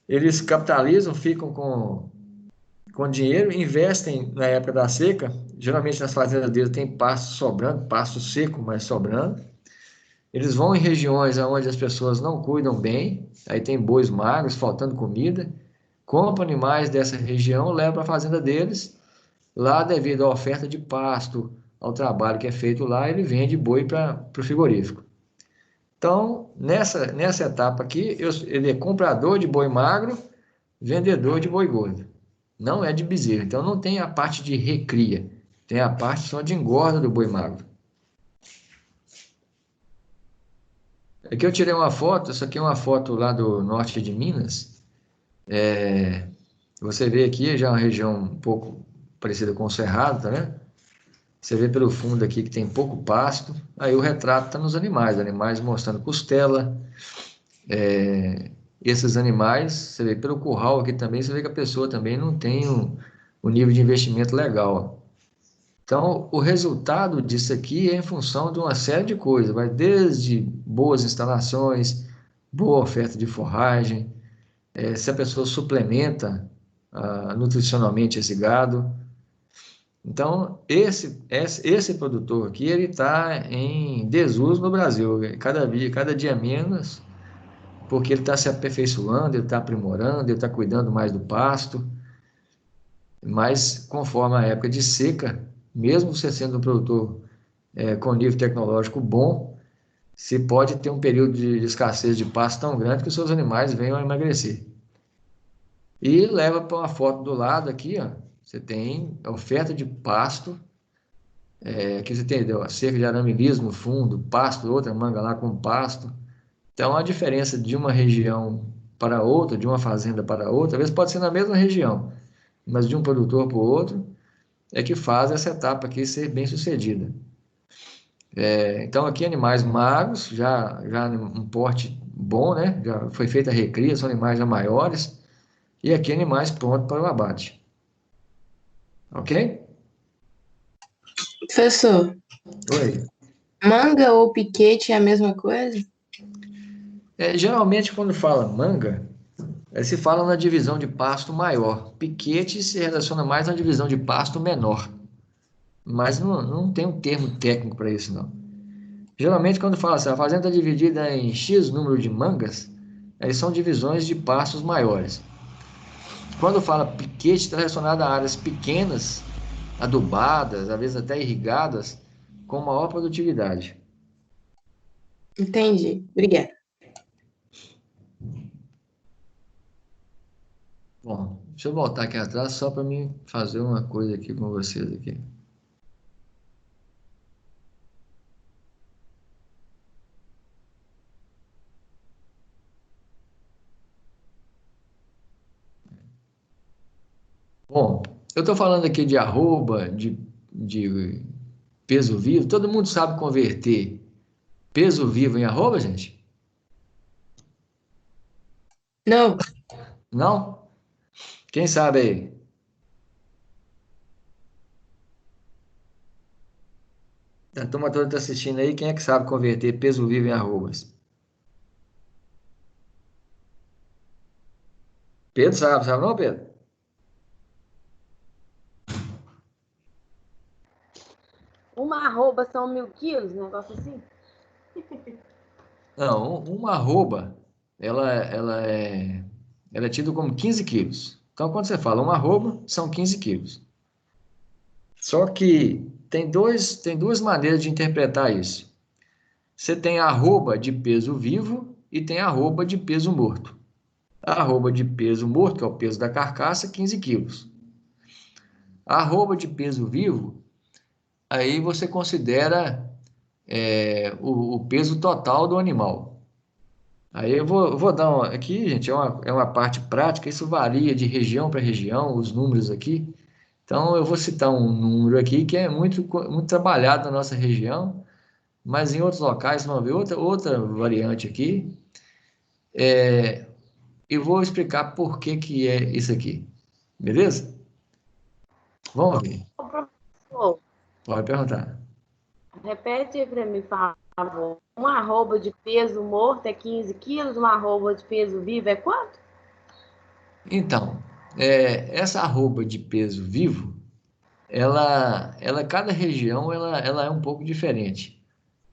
eles capitalizam, ficam com dinheiro, investem na época da seca, geralmente nas fazendas deles tem pasto sobrando, pasto seco, mas sobrando. Eles vão em regiões onde as pessoas não cuidam bem, aí tem bois magros, faltando comida, compram animais dessa região, levam para a fazenda deles, lá devido à oferta de pasto, ao trabalho que é feito lá, ele vende boi para o frigorífico. Então, nessa etapa aqui, ele é comprador de boi magro, vendedor de boi gordo. Não é de bezerro. Então, não tem a parte de recria. Tem a parte só de engorda do boi magro. Aqui eu tirei uma foto. Isso aqui é uma foto lá do norte de Minas. Você vê aqui já uma região um pouco parecida com o Cerrado, tá vendo? Você vê pelo fundo aqui que tem pouco pasto. Aí o retrato está nos animais mostrando costela. Esses animais, você vê pelo curral aqui também, você vê que a pessoa também não tem o nível de investimento legal. Então, o resultado disso aqui é em função de uma série de coisas, vai desde boas instalações, boa oferta de forragem, se a pessoa suplementa nutricionalmente esse gado. Então, esse produtor aqui, ele está em desuso no Brasil, cada dia menos, porque ele está se aperfeiçoando, ele está aprimorando, ele está cuidando mais do pasto, mas conforme a época de seca, mesmo você sendo um produtor com nível tecnológico bom, se pode ter um período de escassez de pasto tão grande que os seus animais venham a emagrecer. E leva para uma foto do lado aqui, ó, você tem a oferta de pasto, aqui você tem a cerca de arame liso no fundo, pasto, outra manga lá com pasto. Então, a diferença de uma região para outra, de uma fazenda para outra, às vezes pode ser na mesma região, mas de um produtor para o outro, é que faz essa etapa aqui ser bem sucedida. Então, aqui animais magros, já um porte bom, né? Já foi feita a recria, são animais já maiores, e aqui animais prontos para o abate. Ok? Professor, Oi. manga ou piquete é a mesma coisa? Geralmente, quando fala manga, se fala na divisão de pasto maior. Piquete se relaciona mais na divisão de pasto menor. Mas não tem um termo técnico para isso, não. Geralmente, quando fala assim, a fazenda está dividida em X número de mangas, eles são divisões de pastos maiores. Quando fala piquete, está relacionado a áreas pequenas, adubadas, às vezes até irrigadas, com maior produtividade. Entendi. Obrigada. Bom, deixa eu voltar aqui atrás só para mim fazer uma coisa aqui com vocês aqui. Bom, eu estou falando aqui de arroba, de peso vivo. Todo mundo sabe converter peso vivo em arroba, gente? Não, Não? Quem sabe aí? A turma toda está assistindo aí. Quem é que sabe converter peso vivo em arrobas? Pedro sabe não, Pedro? Uma arroba são 1.000 quilos, um negócio assim? Não, uma arroba, ela é tida como 15 quilos. Então, quando você fala uma arroba, são 15 quilos. Só que tem duas maneiras de interpretar isso. Você tem a arroba de peso vivo e tem a arroba de peso morto. A arroba de peso morto, que é o peso da carcaça, 15 quilos. A arroba de peso vivo, aí você considera o peso total do animal. Aí eu vou dar aqui, gente, é uma parte prática, isso varia de região para região, os números aqui. Então, eu vou citar um número aqui que é muito trabalhado na nossa região, mas em outros locais vão ver outra variante aqui. e vou explicar por que que é isso aqui. Beleza? Vamos ver. Ô, professor, Pode perguntar. repete para mim, por favor. Uma arroba de peso morto é 15 quilos, uma arroba de peso vivo é quanto? Então, essa arroba de peso vivo, cada região, ela é um pouco diferente.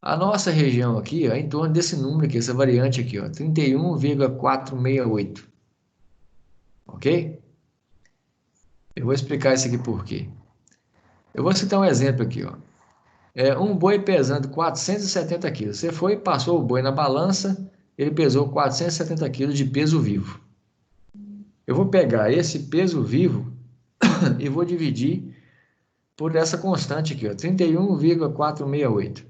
A nossa região aqui, ó, é em torno desse número aqui, essa variante aqui, ó, 31,468. Ok? Eu vou explicar isso aqui por quê. Eu vou citar um exemplo aqui, ó. Um boi pesando 470 quilos. Você foi, passou o boi na balança, ele pesou 470 quilos de peso vivo. Eu vou pegar esse peso vivo e vou dividir por essa constante aqui, ó, 31,468.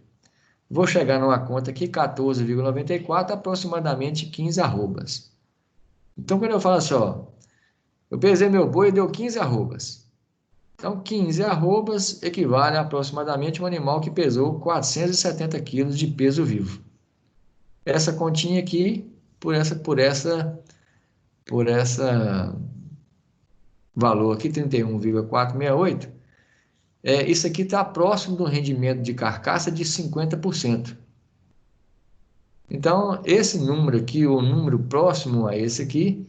Vou chegar numa conta aqui, 14,94, aproximadamente 15 arrobas. Então, quando eu falo assim, ó, eu pesei meu boi e deu 15 arrobas. Então, 15 arrobas equivale a aproximadamente um animal que pesou 470 quilos de peso vivo. Essa continha aqui, por essa valor aqui, 31,468, isso aqui está próximo do rendimento de carcaça de 50%. Então, esse número aqui, o número próximo a esse aqui,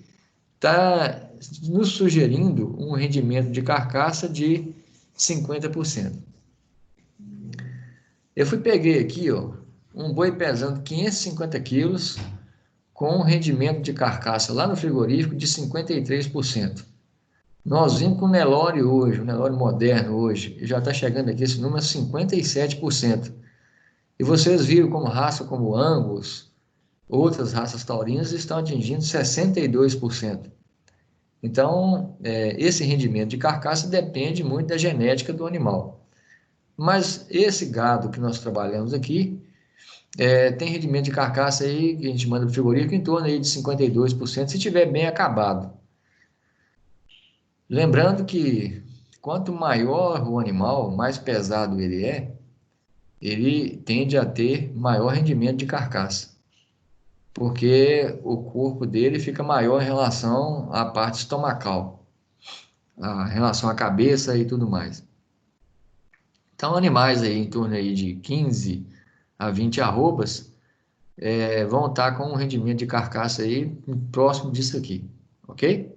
está nos sugerindo um rendimento de carcaça de 50%. Peguei aqui, ó, um boi pesando 550 quilos, com um rendimento de carcaça lá no frigorífico de 53%. Nós vimos com o Nelore hoje, o Nelore moderno hoje, já está chegando aqui esse número a 57%. E vocês viram como raça como Angus, outras raças taurinas estão atingindo 62%. Então, esse rendimento de carcaça depende muito da genética do animal. Mas esse gado que nós trabalhamos aqui, tem rendimento de carcaça aí, que a gente manda para o frigorífico, em torno aí de 52%, se estiver bem acabado. Lembrando que quanto maior o animal, mais pesado ele tende a ter maior rendimento de carcaça, porque o corpo dele fica maior em relação à parte estomacal, em relação à cabeça e tudo mais. Então, animais aí em torno aí de 15 a 20 arrobas vão estar com um rendimento de carcaça aí próximo disso aqui, ok?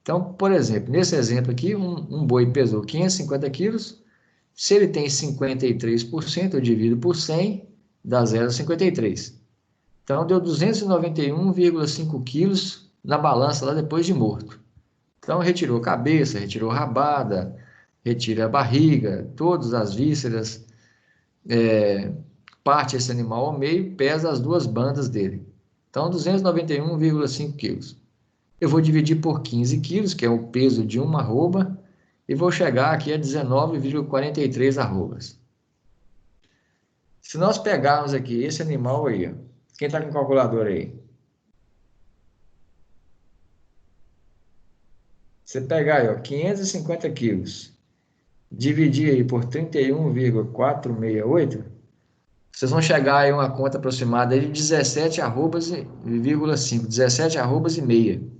Então, por exemplo, nesse exemplo aqui, um boi pesou 550 quilos, se ele tem 53%, eu divido por 100, dá 0,53. Então, deu 291,5 quilos na balança lá depois de morto. Então, retirou cabeça, retirou rabada, retira a barriga, todas as vísceras, parte esse animal ao meio, pesa as duas bandas dele. Então, 291,5 quilos. Eu vou dividir por 15 quilos, que é o peso de uma arroba, e vou chegar aqui a 19,43 arrobas. Se nós pegarmos aqui esse animal aí, ó, quem está com calculadora aí? Você pegar aí, ó, 550 quilos, dividir aí por 31,468, vocês vão chegar aí a uma conta aproximada de 17 arrobas e 17 arrobas e meia.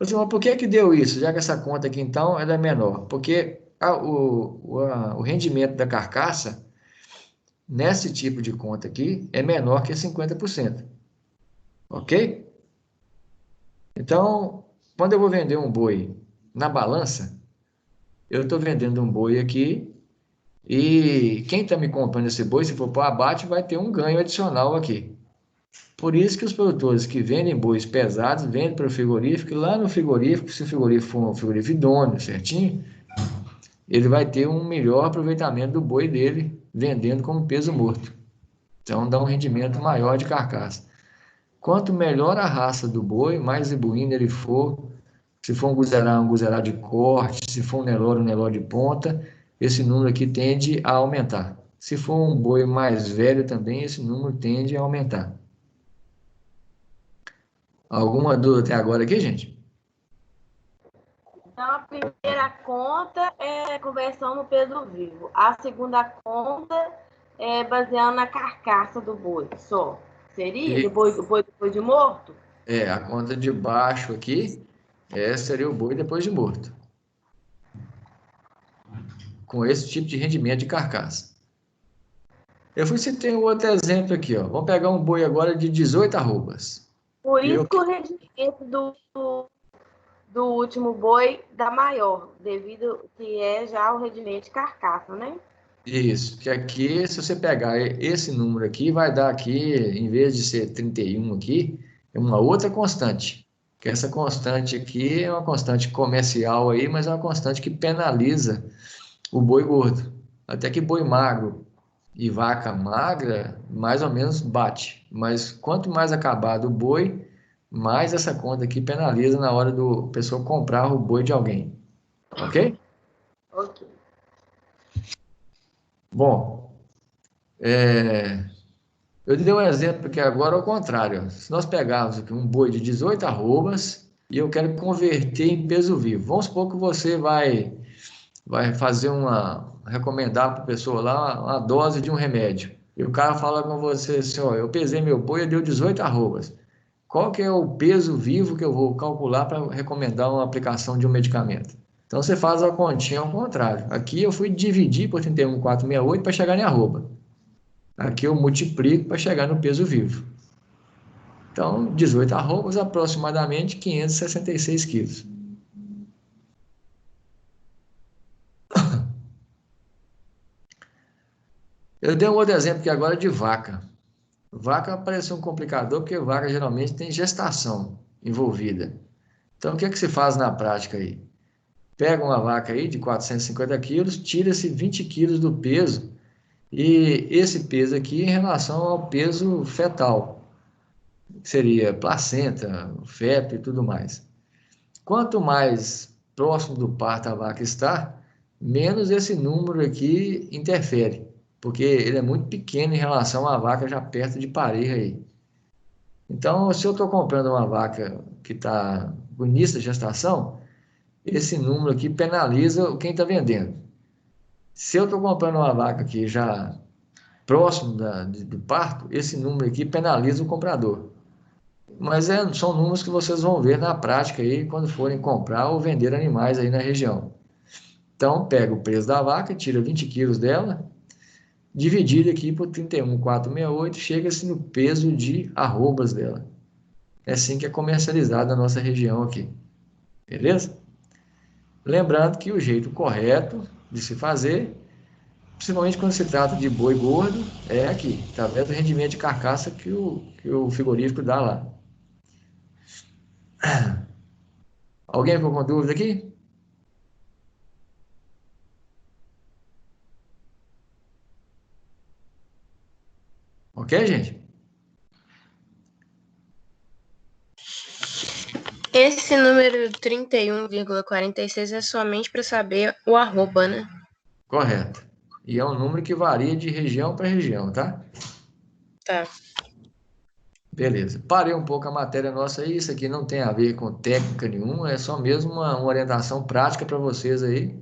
Mas por que deu isso? Já que essa conta aqui, então, ela é menor. Porque o rendimento da carcaça, nesse tipo de conta aqui, é menor que 50%. Ok? Então, quando eu vou vender um boi na balança, eu estou vendendo um boi aqui e quem está me comprando esse boi, se for para o abate, vai ter um ganho adicional aqui. Por isso que os produtores que vendem bois pesados vendem para o frigorífico, e lá no frigorífico, se o frigorífico for um frigorífico idôneo, certinho, ele vai ter um melhor aproveitamento do boi dele, vendendo como peso morto. Então, dá um rendimento maior de carcaça. Quanto melhor a raça do boi, mais zebuíno ele for, se for um guzerá de corte, se for um Nelore de ponta, esse número aqui tende a aumentar. Se for um boi mais velho também, esse número tende a aumentar. Alguma dúvida até agora aqui, gente? Então, a primeira conta é conversão no peso vivo. A segunda conta é baseando na carcaça do boi, só. Seria? Depois de morto? A conta de baixo aqui, seria o boi depois de morto. Com esse tipo de rendimento de carcaça. Eu fui citar um outro exemplo aqui, ó. Vamos pegar um boi agora de 18 arrobas. Por isso que o rendimento do último boi dá maior, devido que é já o rendimento de carcaça, né? Isso, que aqui, se você pegar esse número aqui, vai dar aqui, em vez de ser 31 aqui, é uma outra constante. Que essa constante aqui é uma constante comercial aí, mas é uma constante que penaliza o boi gordo. Até que boi magro e vaca magra, mais ou menos bate. Mas quanto mais acabado o boi, mais essa conta aqui penaliza na hora do pessoa comprar o boi de alguém. Ok? Ok. Bom, eu dei um exemplo que agora é o contrário. Se nós pegarmos aqui um boi de 18 arrobas e eu quero converter em peso vivo, vamos supor que você vai fazer recomendar para a pessoa lá uma dose de um remédio. E o cara fala com você assim, ó, eu pesei meu boi e deu 18 arrobas. Qual que é o peso vivo que eu vou calcular para recomendar uma aplicação de um medicamento? Então você faz a continha ao contrário. Aqui eu fui dividir por 31,468 para chegar em arroba. Aqui eu multiplico para chegar no peso vivo. Então, 18 arrobas, aproximadamente 566 quilos. Eu dei um outro exemplo aqui agora de vaca. Vaca parece um complicador, porque vaca geralmente tem gestação envolvida. Então, o que é que se faz na prática aí? Pega uma vaca aí de 450 quilos, tira-se 20 quilos do peso, e esse peso aqui em relação ao peso fetal, que seria placenta, feto e tudo mais. Quanto mais próximo do parto a vaca está, menos esse número aqui interfere, porque ele é muito pequeno em relação à vaca já perto de parir aí. Então, se eu estou comprando uma vaca que está no início da gestação, esse número aqui penaliza quem está vendendo. Se eu estou comprando uma vaca aqui já próximo do parto, esse número aqui penaliza o comprador. Mas são números que vocês vão ver na prática aí quando forem comprar ou vender animais aí na região. Então, pega o preço da vaca, tira 20 quilos dela, dividido aqui por 31,468, chega-se no peso de arrobas dela. É assim que é comercializado na nossa região aqui. Beleza? Lembrando que o jeito correto de se fazer, principalmente quando se trata de boi gordo, é aqui, através do rendimento de carcaça que o frigorífico dá lá. Alguém ficou com dúvida aqui? Ok, gente? Esse número 31,46 é somente para saber o arroba, né? Correto. E é um número que varia de região para região, tá? Tá. Beleza. Parei um pouco a matéria nossa aí. Isso aqui não tem a ver com técnica nenhuma, é só mesmo uma orientação prática para vocês aí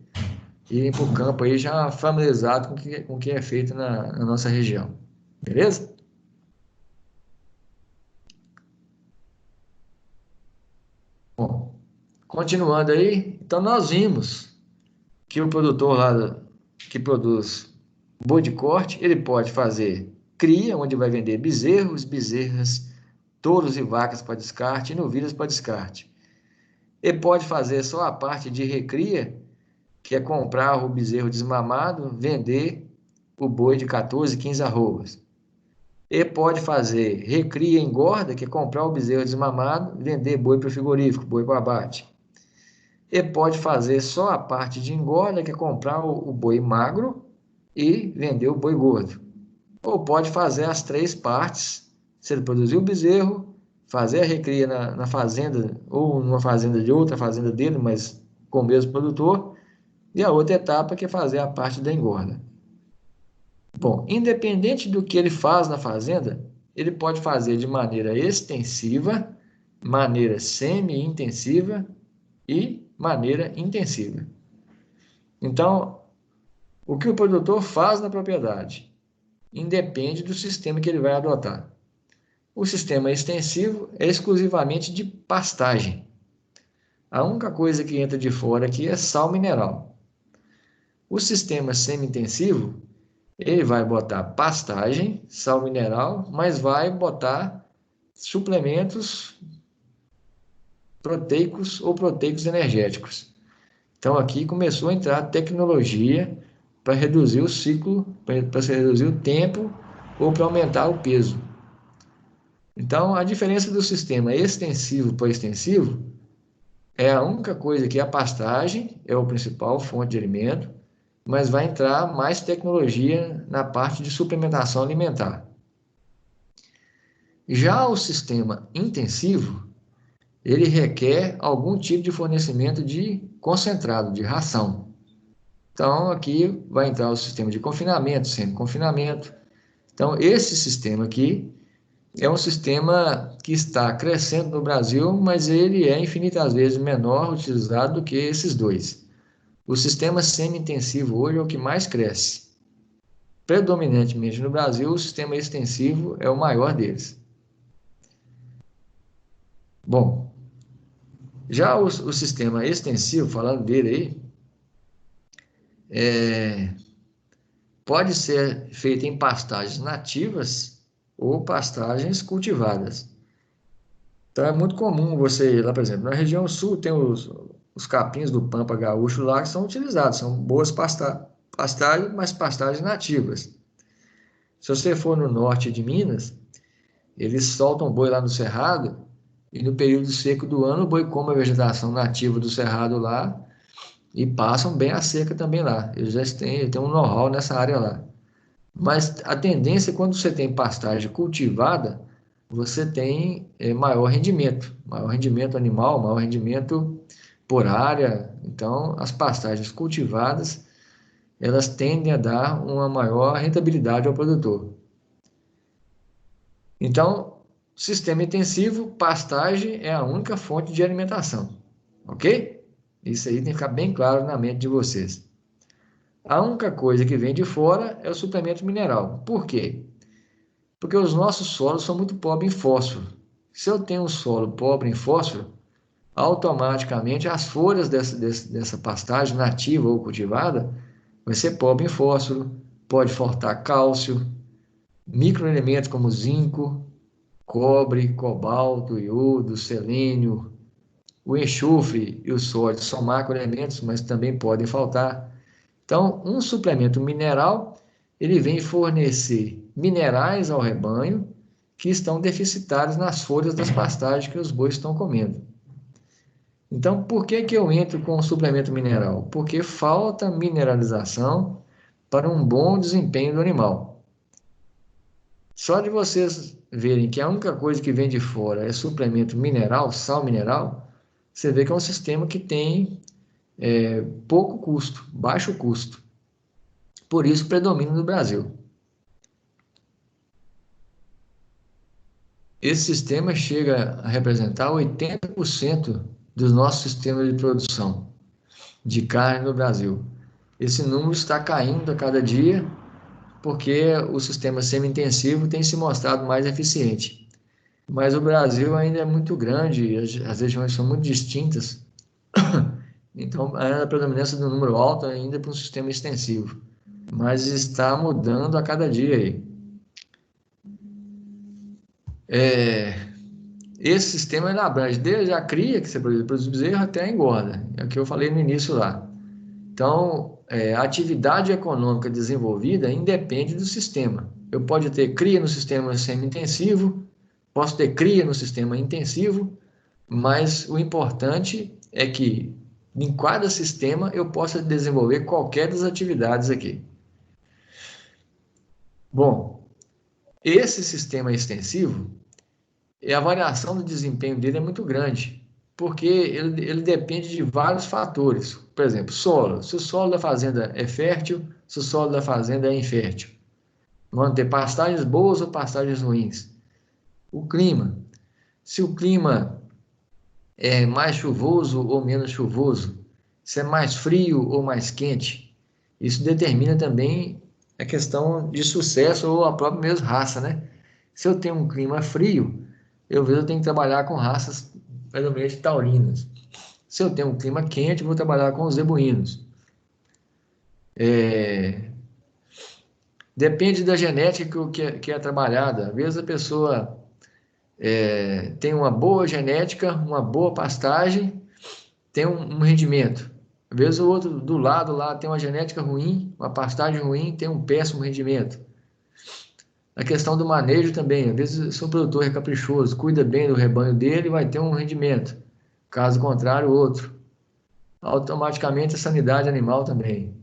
irem para o campo aí já familiarizado com o que é feito na nossa região. Beleza? Bom, continuando aí, então nós vimos que o produtor lá que produz boi de corte, ele pode fazer cria, onde vai vender bezerros, bezerras, touros e vacas para descarte e novilhas para descarte. Ele pode fazer só a parte de recria, que é comprar o bezerro desmamado, vender o boi de 14, 15 arrobas. Ele pode fazer recria e engorda, que é comprar o bezerro desmamado, vender boi para o frigorífico, boi para abate. Ele pode fazer só a parte de engorda, que é comprar o boi magro e vender o boi gordo. Ou pode fazer as três partes, se ele produzir o bezerro, fazer a recria na fazenda, ou numa fazenda de outra fazenda dele, mas com o mesmo produtor, e a outra etapa que é fazer a parte da engorda. Bom, independente do que ele faz na fazenda, ele pode fazer de maneira extensiva, maneira semi-intensiva e maneira intensiva. Então, o que o produtor faz na propriedade independe do sistema que ele vai adotar. o sistema extensivo é exclusivamente de pastagem. A única coisa que entra de fora aqui é sal mineral. O sistema semi-intensivo, ele vai botar pastagem, sal mineral, mas vai botar suplementos proteicos ou proteicos energéticos. Então, aqui começou a entrar tecnologia para reduzir o ciclo, para reduzir o tempo ou para aumentar o peso. Então, a diferença do sistema extensivo para extensivo é a única coisa que a pastagem é a principal fonte de alimento, mas vai entrar mais tecnologia na parte de suplementação alimentar. Já o sistema intensivo, ele requer algum tipo de fornecimento de concentrado, de ração. Então, aqui vai entrar o sistema de confinamento, semi-confinamento. Então, esse sistema aqui é um sistema que está crescendo no Brasil, mas ele é infinitas vezes menor utilizado do que esses dois. O sistema semi-intensivo hoje é o que mais cresce. Predominantemente no Brasil, o sistema extensivo é o maior deles. Bom, já o sistema extensivo, falando dele aí, pode ser feito em pastagens nativas ou pastagens cultivadas. Então, é muito comum você ir lá, por exemplo, na região sul tem os capins do Pampa Gaúcho lá que são utilizados, são boas pastagens, mas pastagens nativas. Se você for no norte de Minas, eles soltam boi lá no cerrado e no período seco do ano o boi come a vegetação nativa do cerrado lá e passam bem a seca também lá. Eles já têm um know-how nessa área lá. Mas a tendência, quando você tem pastagem cultivada, você tem maior rendimento animal, maior rendimento por área. Então, as pastagens cultivadas, elas tendem a dar uma maior rentabilidade ao produtor. Então, sistema intensivo, pastagem é a única fonte de alimentação, ok? Isso aí tem que ficar bem claro na mente de vocês. A única coisa que vem de fora é o suplemento mineral. Por quê? Porque os nossos solos são muito pobres em fósforo. Se eu tenho um solo pobre em fósforo, automaticamente as folhas dessa pastagem nativa ou cultivada vai ser pobre em fósforo, pode faltar cálcio, microelementos como zinco, cobre, cobalto, iodo, selênio, o enxofre e o sódio são macroelementos, mas também podem faltar. Então, um suplemento mineral, ele vem fornecer minerais ao rebanho que estão deficitários nas folhas das pastagens que os bois estão comendo. Então, por que eu entro com o suplemento mineral? Porque falta mineralização para um bom desempenho do animal. Só de vocês verem que a única coisa que vem de fora é suplemento mineral, sal mineral, você vê que é um sistema que tem pouco custo, baixo custo. Por isso predomina no Brasil. Esse sistema chega a representar 80% do nosso sistema de produção de carne no Brasil. Esse número está caindo a cada dia porque o sistema semi-intensivo tem se mostrado mais eficiente. Mas o Brasil ainda é muito grande, as regiões são muito distintas, então a predominância do número alto ainda para um sistema extensivo. Mas está mudando a cada dia aí. Esse sistema ele abrange desde a cria, que você produz bezerro, até a engorda. É o que eu falei no início lá. Então, a atividade econômica desenvolvida independe do sistema. Eu posso ter cria no sistema semi-intensivo, posso ter cria no sistema intensivo, mas o importante é que em cada sistema eu possa desenvolver qualquer das atividades aqui. Bom, esse sistema extensivo, a variação do desempenho dele é muito grande, porque ele depende de vários fatores. Por exemplo, solo. Se o solo da fazenda é fértil, se o solo da fazenda é infértil. Vão ter pastagens boas ou pastagens ruins. O clima. Se o clima é mais chuvoso ou menos chuvoso, se é mais frio ou mais quente, isso determina também a questão de sucesso ou a própria mesma raça, né? Se eu tenho um clima frio, eu tenho que trabalhar com raças predominantemente taurinas. Se eu tenho um clima quente, eu vou trabalhar com os zebuínos. Depende da genética que é trabalhada. Às vezes a pessoa tem uma boa genética, uma boa pastagem, tem um rendimento. Às vezes o outro do lado lá tem uma genética ruim, uma pastagem ruim, tem um péssimo rendimento. A questão do manejo também. Às vezes se o produtor é caprichoso, cuida bem do rebanho dele, vai ter um rendimento. Caso contrário, outro. Automaticamente a sanidade animal também.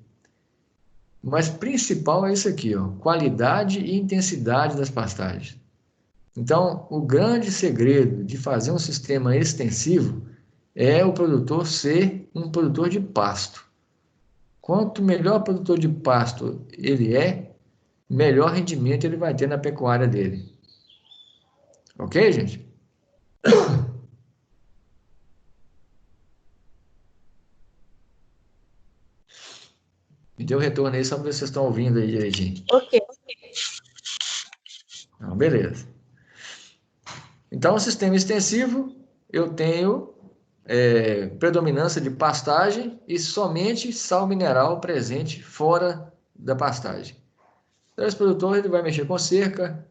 Mas principal é isso aqui, ó, qualidade e intensidade das pastagens. Então, o grande segredo de fazer um sistema extensivo é o produtor ser um produtor de pasto. Quanto melhor produtor de pasto ele é, melhor rendimento ele vai ter na pecuária dele. Ok, gente? Me deu retorno aí, só para vocês estão ouvindo aí direitinho. Ok. Então, beleza. Então, o sistema extensivo, eu tenho predominância de pastagem e somente sal mineral presente fora da pastagem. Então, esse produtor ele vai mexer com cerca,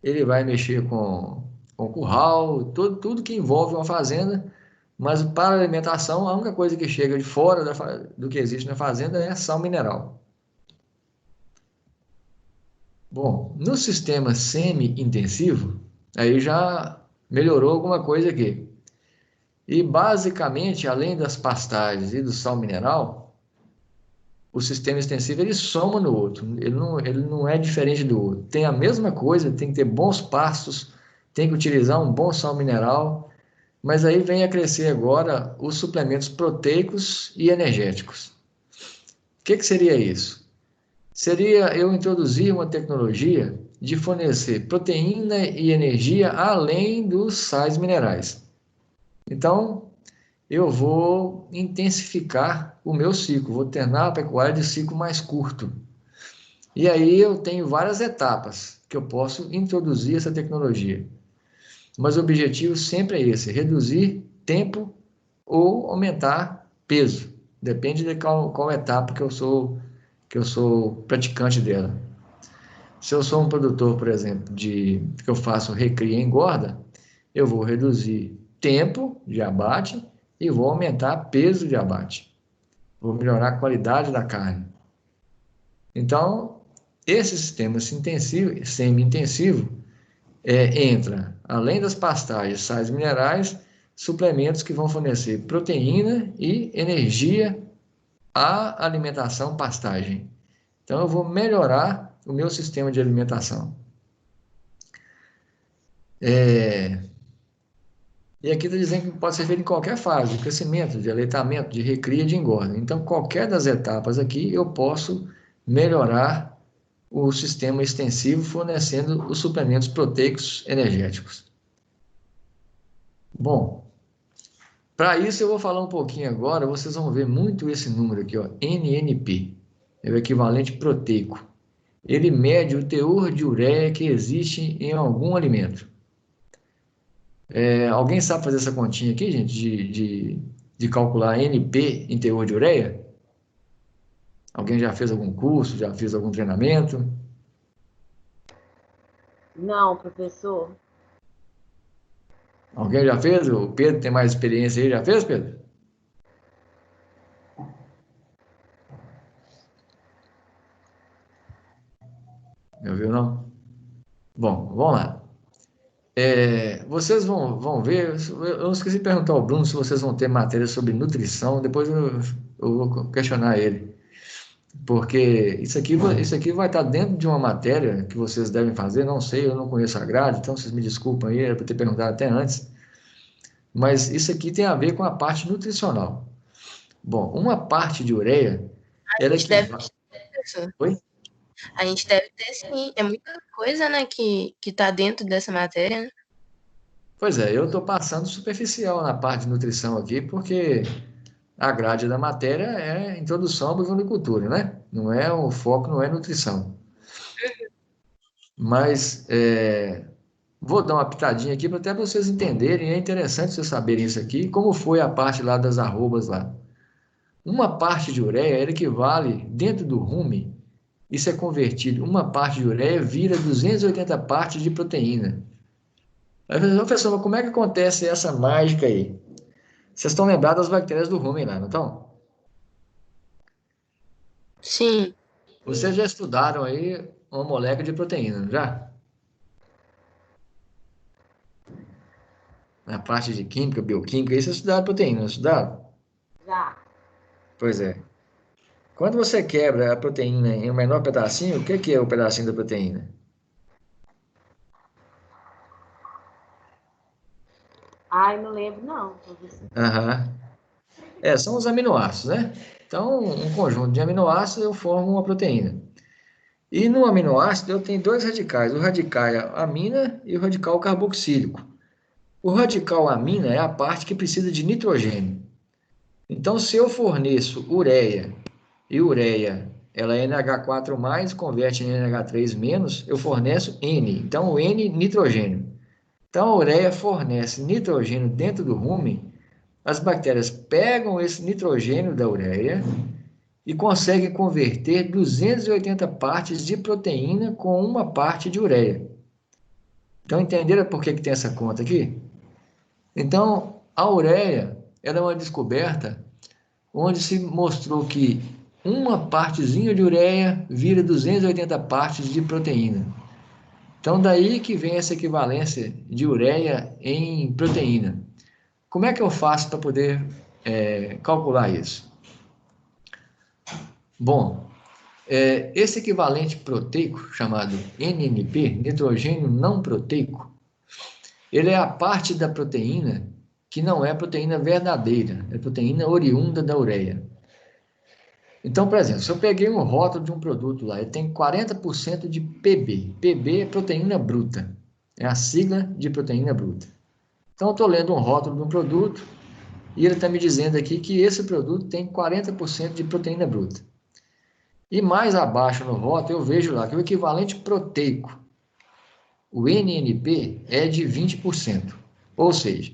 ele vai mexer com curral, tudo que envolve uma fazenda, mas para alimentação, a única coisa que chega de fora do que existe na fazenda é sal mineral. Bom, no sistema semi-intensivo, aí já melhorou alguma coisa aqui. E basicamente, além das pastagens e do sal mineral, o sistema extensivo ele soma no outro, ele não é diferente do outro. Tem a mesma coisa, tem que ter bons pastos, tem que utilizar um bom sal mineral, mas aí vem a crescer agora os suplementos proteicos e energéticos. O que seria isso? Seria eu introduzir uma tecnologia de fornecer proteína e energia além dos sais minerais. Então, eu vou intensificar o meu ciclo, vou tornar a pecuária de ciclo mais curto. E aí eu tenho várias etapas que eu posso introduzir essa tecnologia. Mas o objetivo sempre é esse, reduzir tempo ou aumentar peso. Depende de qual etapa que eu sou praticante dela. Se eu sou um produtor, por exemplo, que eu faço recria e engorda, eu vou reduzir tempo de abate e vou aumentar peso de abate. Vou melhorar a qualidade da carne. Então, esse sistema semi-intensivo entra, além das pastagens, sais minerais, suplementos que vão fornecer proteína e energia à alimentação pastagem. Então, eu vou melhorar o meu sistema de alimentação. E aqui está dizendo que pode ser feito em qualquer fase, de crescimento, de aleitamento, de recria, de engorda. Então, qualquer das etapas aqui, eu posso melhorar o sistema extensivo fornecendo os suplementos proteicos energéticos. Bom, para isso eu vou falar um pouquinho agora, vocês vão ver muito esse número aqui, ó, NNP, é o equivalente proteico. Ele mede o teor de ureia que existe em algum alimento. Alguém sabe fazer essa continha aqui, gente, de calcular NP em teor de ureia? Alguém já fez algum curso, já fez algum treinamento? Não, professor. Alguém já fez? O Pedro tem mais experiência aí, já fez, Pedro? Não viu, não? Bom, vamos lá. Vocês vão ver, eu esqueci de perguntar ao Bruno se vocês vão ter matéria sobre nutrição, depois eu vou questionar ele. Porque isso aqui vai estar dentro de uma matéria que vocês devem fazer, não sei, eu não conheço a grade, então vocês me desculpem aí, era para ter perguntado até antes. Mas isso aqui tem a ver com a parte nutricional. Bom, uma parte de ureia... A gente deve ter, Oi? A gente deve ter, sim. É muita coisa, né, que está dentro dessa matéria, né? Pois é, eu estou passando superficial na parte de nutrição aqui, porque a grade da matéria é introdução à bovinocultura, né? O foco não é nutrição. Mas Vou dar uma pitadinha aqui até para vocês entenderem, é interessante vocês saberem isso aqui, como foi a parte lá das arrobas lá. Uma parte de ureia ela equivale, dentro do rumen, isso é convertido, uma parte de ureia vira 280 partes de proteína. Aí, professor, mas como é que acontece essa mágica aí? Vocês estão lembrados das bactérias do rumen lá, não estão? Sim. Vocês já estudaram aí uma molécula de proteína, não já? Na parte de química, bioquímica, aí vocês estudaram proteína, não estudaram? Já. Pois é. Quando você quebra a proteína em um menor pedacinho, o que é o pedacinho da proteína? Ai, não lembro, não. Aham. São os aminoácidos, né? Então, um conjunto de aminoácidos eu formo uma proteína. E no aminoácido eu tenho dois radicais, o radical amina e o radical carboxílico. O radical amina é a parte que precisa de nitrogênio. Então, se eu forneço ureia, e ureia ela é NH4+, converte em NH3-, eu forneço N. Então, o N, nitrogênio. Então, a ureia fornece nitrogênio dentro do rumen. As bactérias pegam esse nitrogênio da ureia e conseguem converter 280 partes de proteína com uma parte de ureia. Então, entenderam por que tem essa conta aqui? Então, a ureia ela é uma descoberta onde se mostrou que uma partezinha de ureia vira 280 partes de proteína. Então, daí que vem essa equivalência de ureia em proteína. Como é que eu faço para poder calcular isso? Bom, esse equivalente proteico, chamado NNP, nitrogênio não proteico, ele é a parte da proteína que não é proteína verdadeira, é proteína oriunda da ureia. Então, por exemplo, se eu peguei um rótulo de um produto lá, ele tem 40% de PB. PB é proteína bruta, é a sigla de proteína bruta. Então, eu estou lendo um rótulo de um produto e ele está me dizendo aqui que esse produto tem 40% de proteína bruta. E mais abaixo no rótulo, eu vejo lá que o equivalente proteico, o NNP, é de 20%. Ou seja,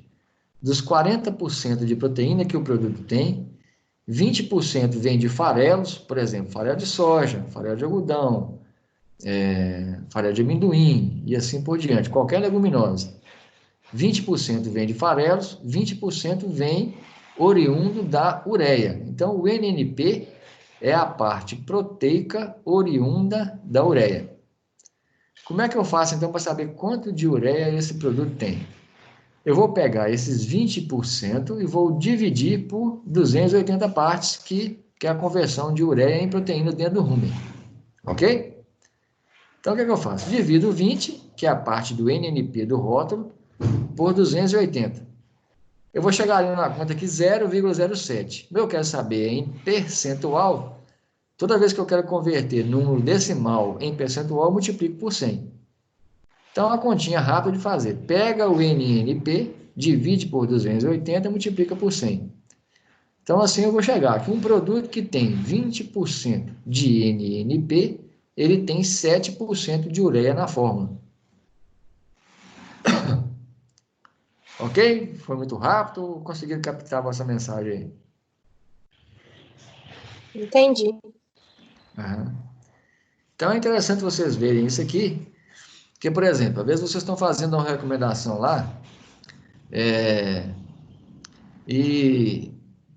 dos 40% de proteína que o produto tem, 20% vem de farelos, por exemplo, farelo de soja, farelo de algodão, farelo de amendoim e assim por diante, qualquer leguminosa. 20% vem de farelos, 20% vem oriundo da ureia. Então, o NNP é a parte proteica oriunda da ureia. Como é que eu faço, então, para saber quanto de ureia esse produto tem? Eu vou pegar esses 20% e vou dividir por 280 partes, que é a conversão de ureia em proteína dentro do rumen. Ok? Então, o que eu faço? Divido 20, que é a parte do NNP do rótulo, por 280. Eu vou chegar ali na conta aqui 0,07. Eu quero saber em percentual. Toda vez que eu quero converter número decimal em percentual, eu multiplico por 100. Então, a continha rápida de fazer. Pega o NNP, divide por 280 e multiplica por 100. Então, assim eu vou chegar que um produto que tem 20% de NNP, ele tem 7% de ureia na fórmula. Ok? Foi muito rápido? Conseguiram captar a vossa mensagem aí? Entendi. Uhum. Então, é interessante vocês verem isso aqui, porque, por exemplo, às vezes vocês estão fazendo uma recomendação lá, e,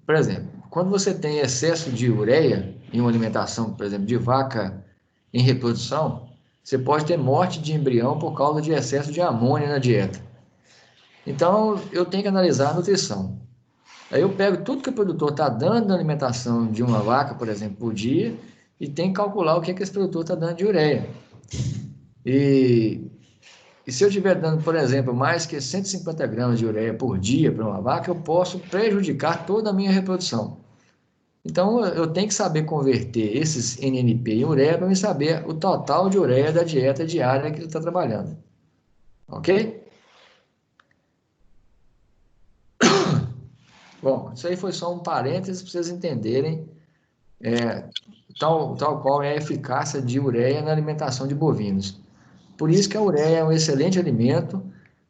por exemplo, quando você tem excesso de ureia em uma alimentação, por exemplo, de vaca em reprodução, você pode ter morte de embrião por causa de excesso de amônia na dieta. Então, eu tenho que analisar a nutrição. Aí eu pego tudo que o produtor está dando na alimentação de uma vaca, por exemplo, por dia, e tenho que calcular o que esse produtor está dando de ureia. E se eu estiver dando, por exemplo, mais que 150 gramas de ureia por dia para uma vaca, eu posso prejudicar toda a minha reprodução. Então, eu tenho que saber converter esses NNP em ureia para me saber o total de ureia da dieta diária que ele está trabalhando. Ok? Bom, isso aí foi só um parênteses para vocês entenderem tal qual é a eficácia de ureia na alimentação de bovinos. Por isso que a ureia é um excelente alimento,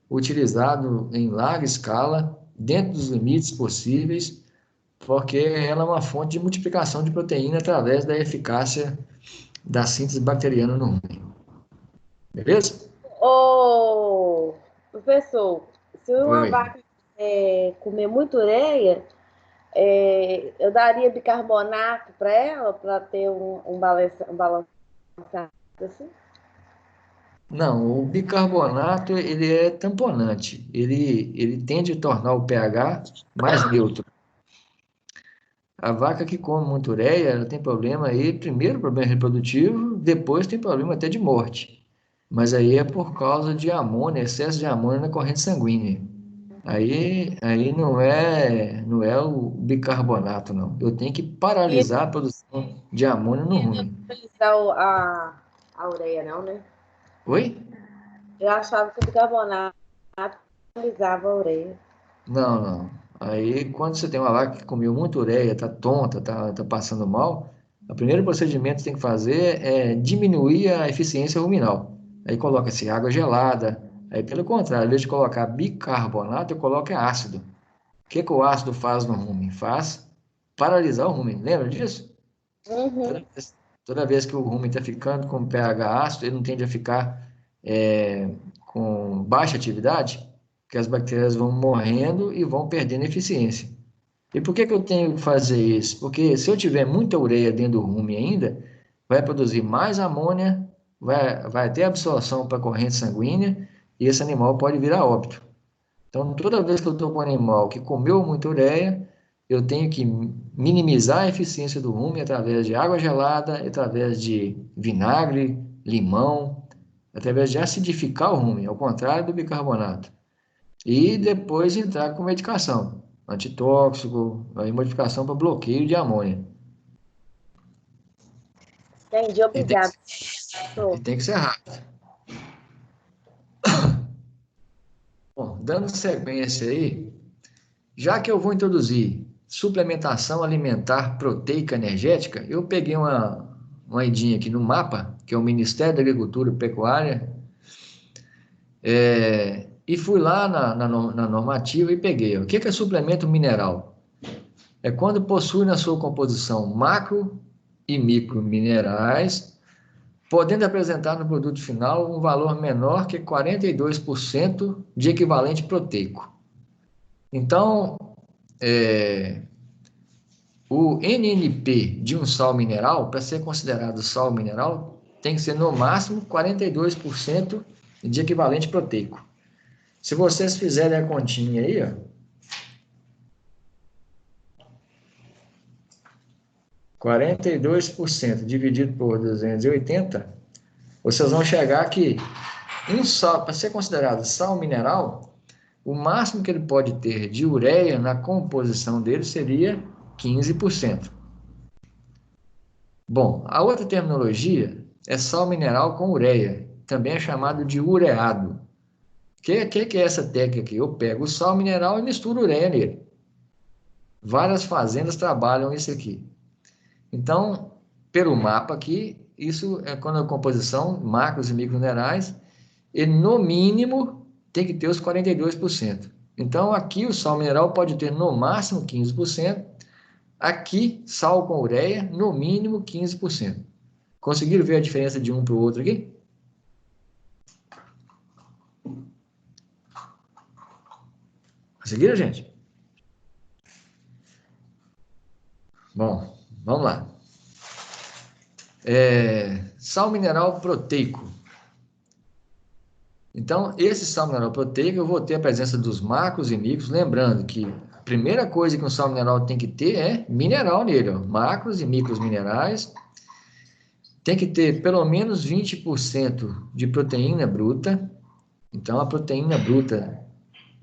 utilizado em larga escala, dentro dos limites possíveis, porque ela é uma fonte de multiplicação de proteína através da eficácia da síntese bacteriana no rumen. Beleza? Ô, professor, se uma Oi. vaca comer muito ureia, eu daria bicarbonato para ela, para ter um balanceado assim? Não, o bicarbonato ele é tamponante, ele tende a tornar o pH mais neutro. A vaca que come muito ureia, ela tem problema aí, primeiro problema reprodutivo, depois tem problema até de morte. Mas aí é por causa de amônia, excesso de amônia na corrente sanguínea. Aí não é o bicarbonato, não. Eu tenho que paralisar a produção de amônia no rumen. Utilizar a ureia, não, né? Oi? Eu achava que o bicarbonato utilizava a ureia. Não. Aí, quando você tem uma vaca que comeu muito ureia, tá tonta, tá passando mal, o primeiro procedimento que você tem que fazer é diminuir a eficiência ruminal. Aí coloca-se água gelada. Aí, pelo contrário, ao invés de colocar bicarbonato, eu coloco ácido. O que o ácido faz no rumen? Faz paralisar o rumen. Lembra disso? Uhum. Toda vez que o rumen está ficando com pH ácido, ele não tende a ficar com baixa atividade, que as bactérias vão morrendo e vão perdendo eficiência. E por que eu tenho que fazer isso? Porque se eu tiver muita ureia dentro do rumen ainda, vai produzir mais amônia, vai ter absorção para a corrente sanguínea e esse animal pode vir a óbito. Então, toda vez que eu estou com um animal que comeu muita ureia, eu tenho que minimizar a eficiência do rumen através de água gelada, através de vinagre, limão, através de acidificar o rumen, ao contrário do bicarbonato. E depois entrar com medicação, antitóxico, aí modificação para bloqueio de amônia. Entendi, obrigado. E tem que ser rápido. Bom, dando sequência aí, já que eu vou introduzir suplementação alimentar proteica energética, eu peguei uma idinha aqui no mapa, que é o Ministério da Agricultura e Pecuária, e fui lá na normativa e peguei. O que é suplemento mineral? É quando possui na sua composição macro e micro minerais, podendo apresentar no produto final um valor menor que 42% de equivalente proteico. Então, o NNP de um sal mineral, para ser considerado sal mineral, tem que ser no máximo 42% de equivalente proteico. Se vocês fizerem a continha aí, ó, 42% dividido por 280, vocês vão chegar que um sal, para ser considerado sal mineral, o máximo que ele pode ter de ureia na composição dele seria 15%. Bom, a outra terminologia é sal mineral com ureia, também é chamado de ureado. O que é essa técnica aqui? Eu pego o sal mineral e misturo ureia nele. Várias fazendas trabalham isso aqui. Então, pelo mapa aqui, isso é quando a composição, macros e microminerais, ele no mínimo tem que ter os 42%. Então, aqui o sal mineral pode ter no máximo 15%, aqui, sal com ureia, no mínimo 15%. Conseguiram ver a diferença de um para o outro aqui? Conseguiram, gente? Bom, vamos lá. Sal mineral proteico. Então, esse sal mineral proteico, eu vou ter a presença dos macros e micros, lembrando que a primeira coisa que um sal mineral tem que ter é mineral nele, ó, macros e micros minerais. Tem que ter pelo menos 20% de proteína bruta. Então, a proteína bruta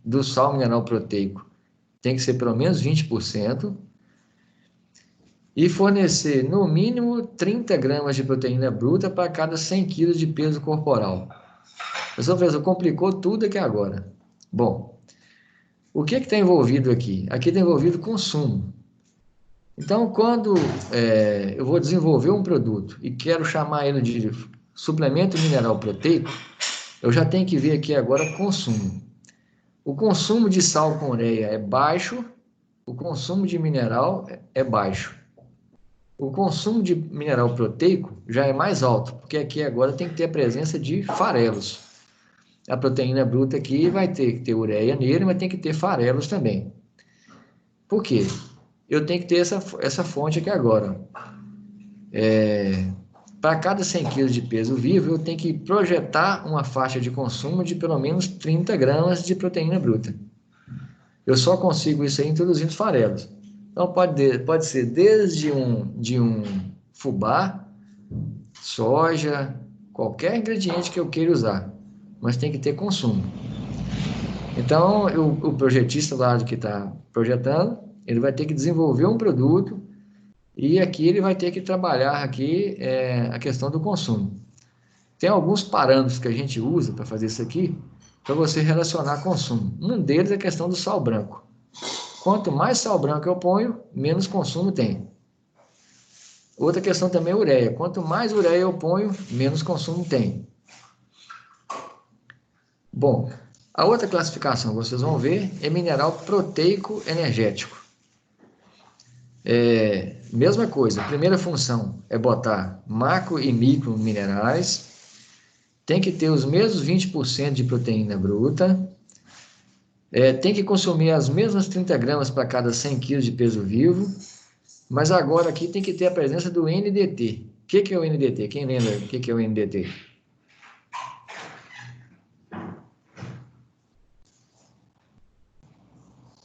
do sal mineral proteico tem que ser pelo menos 20%. E fornecer, no mínimo, 30 gramas de proteína bruta para cada 100 quilos de peso corporal. Professor, complicou tudo aqui agora. Bom, o que está envolvido aqui? Aqui está envolvido consumo. Então, quando eu vou desenvolver um produto e quero chamar ele de suplemento mineral proteico, eu já tenho que ver aqui agora consumo. O consumo de sal com ureia é baixo, o consumo de mineral é baixo. O consumo de mineral proteico já é mais alto, porque aqui agora tem que ter a presença de farelos. A proteína bruta aqui vai ter que ter ureia nele, mas tem que ter farelos também. Por quê? Eu tenho que ter essa fonte aqui agora. Para cada 100 kg de peso vivo, eu tenho que projetar uma faixa de consumo de pelo menos 30 gramas de proteína bruta. Eu só consigo isso aí introduzindo farelos. Então, pode ser desde um fubá, soja, qualquer ingrediente que eu queira usar, mas tem que ter consumo. Então, o projetista lá que está projetando, ele vai ter que desenvolver um produto e aqui ele vai ter que trabalhar aqui a questão do consumo. Tem alguns parâmetros que a gente usa para fazer isso aqui, para você relacionar consumo. Um deles é a questão do sal branco. Quanto mais sal branco eu ponho, menos consumo tem. Outra questão também é ureia. Quanto mais ureia eu ponho, menos consumo tem. Bom, a outra classificação que vocês vão ver é mineral proteico energético. Mesma coisa, a primeira função é botar macro e micro minerais, tem que ter os mesmos 20% de proteína bruta, tem que consumir as mesmas 30 gramas para cada 100 kg de peso vivo, mas agora aqui tem que ter a presença do NDT. O que é o NDT? Quem lembra o que é o NDT?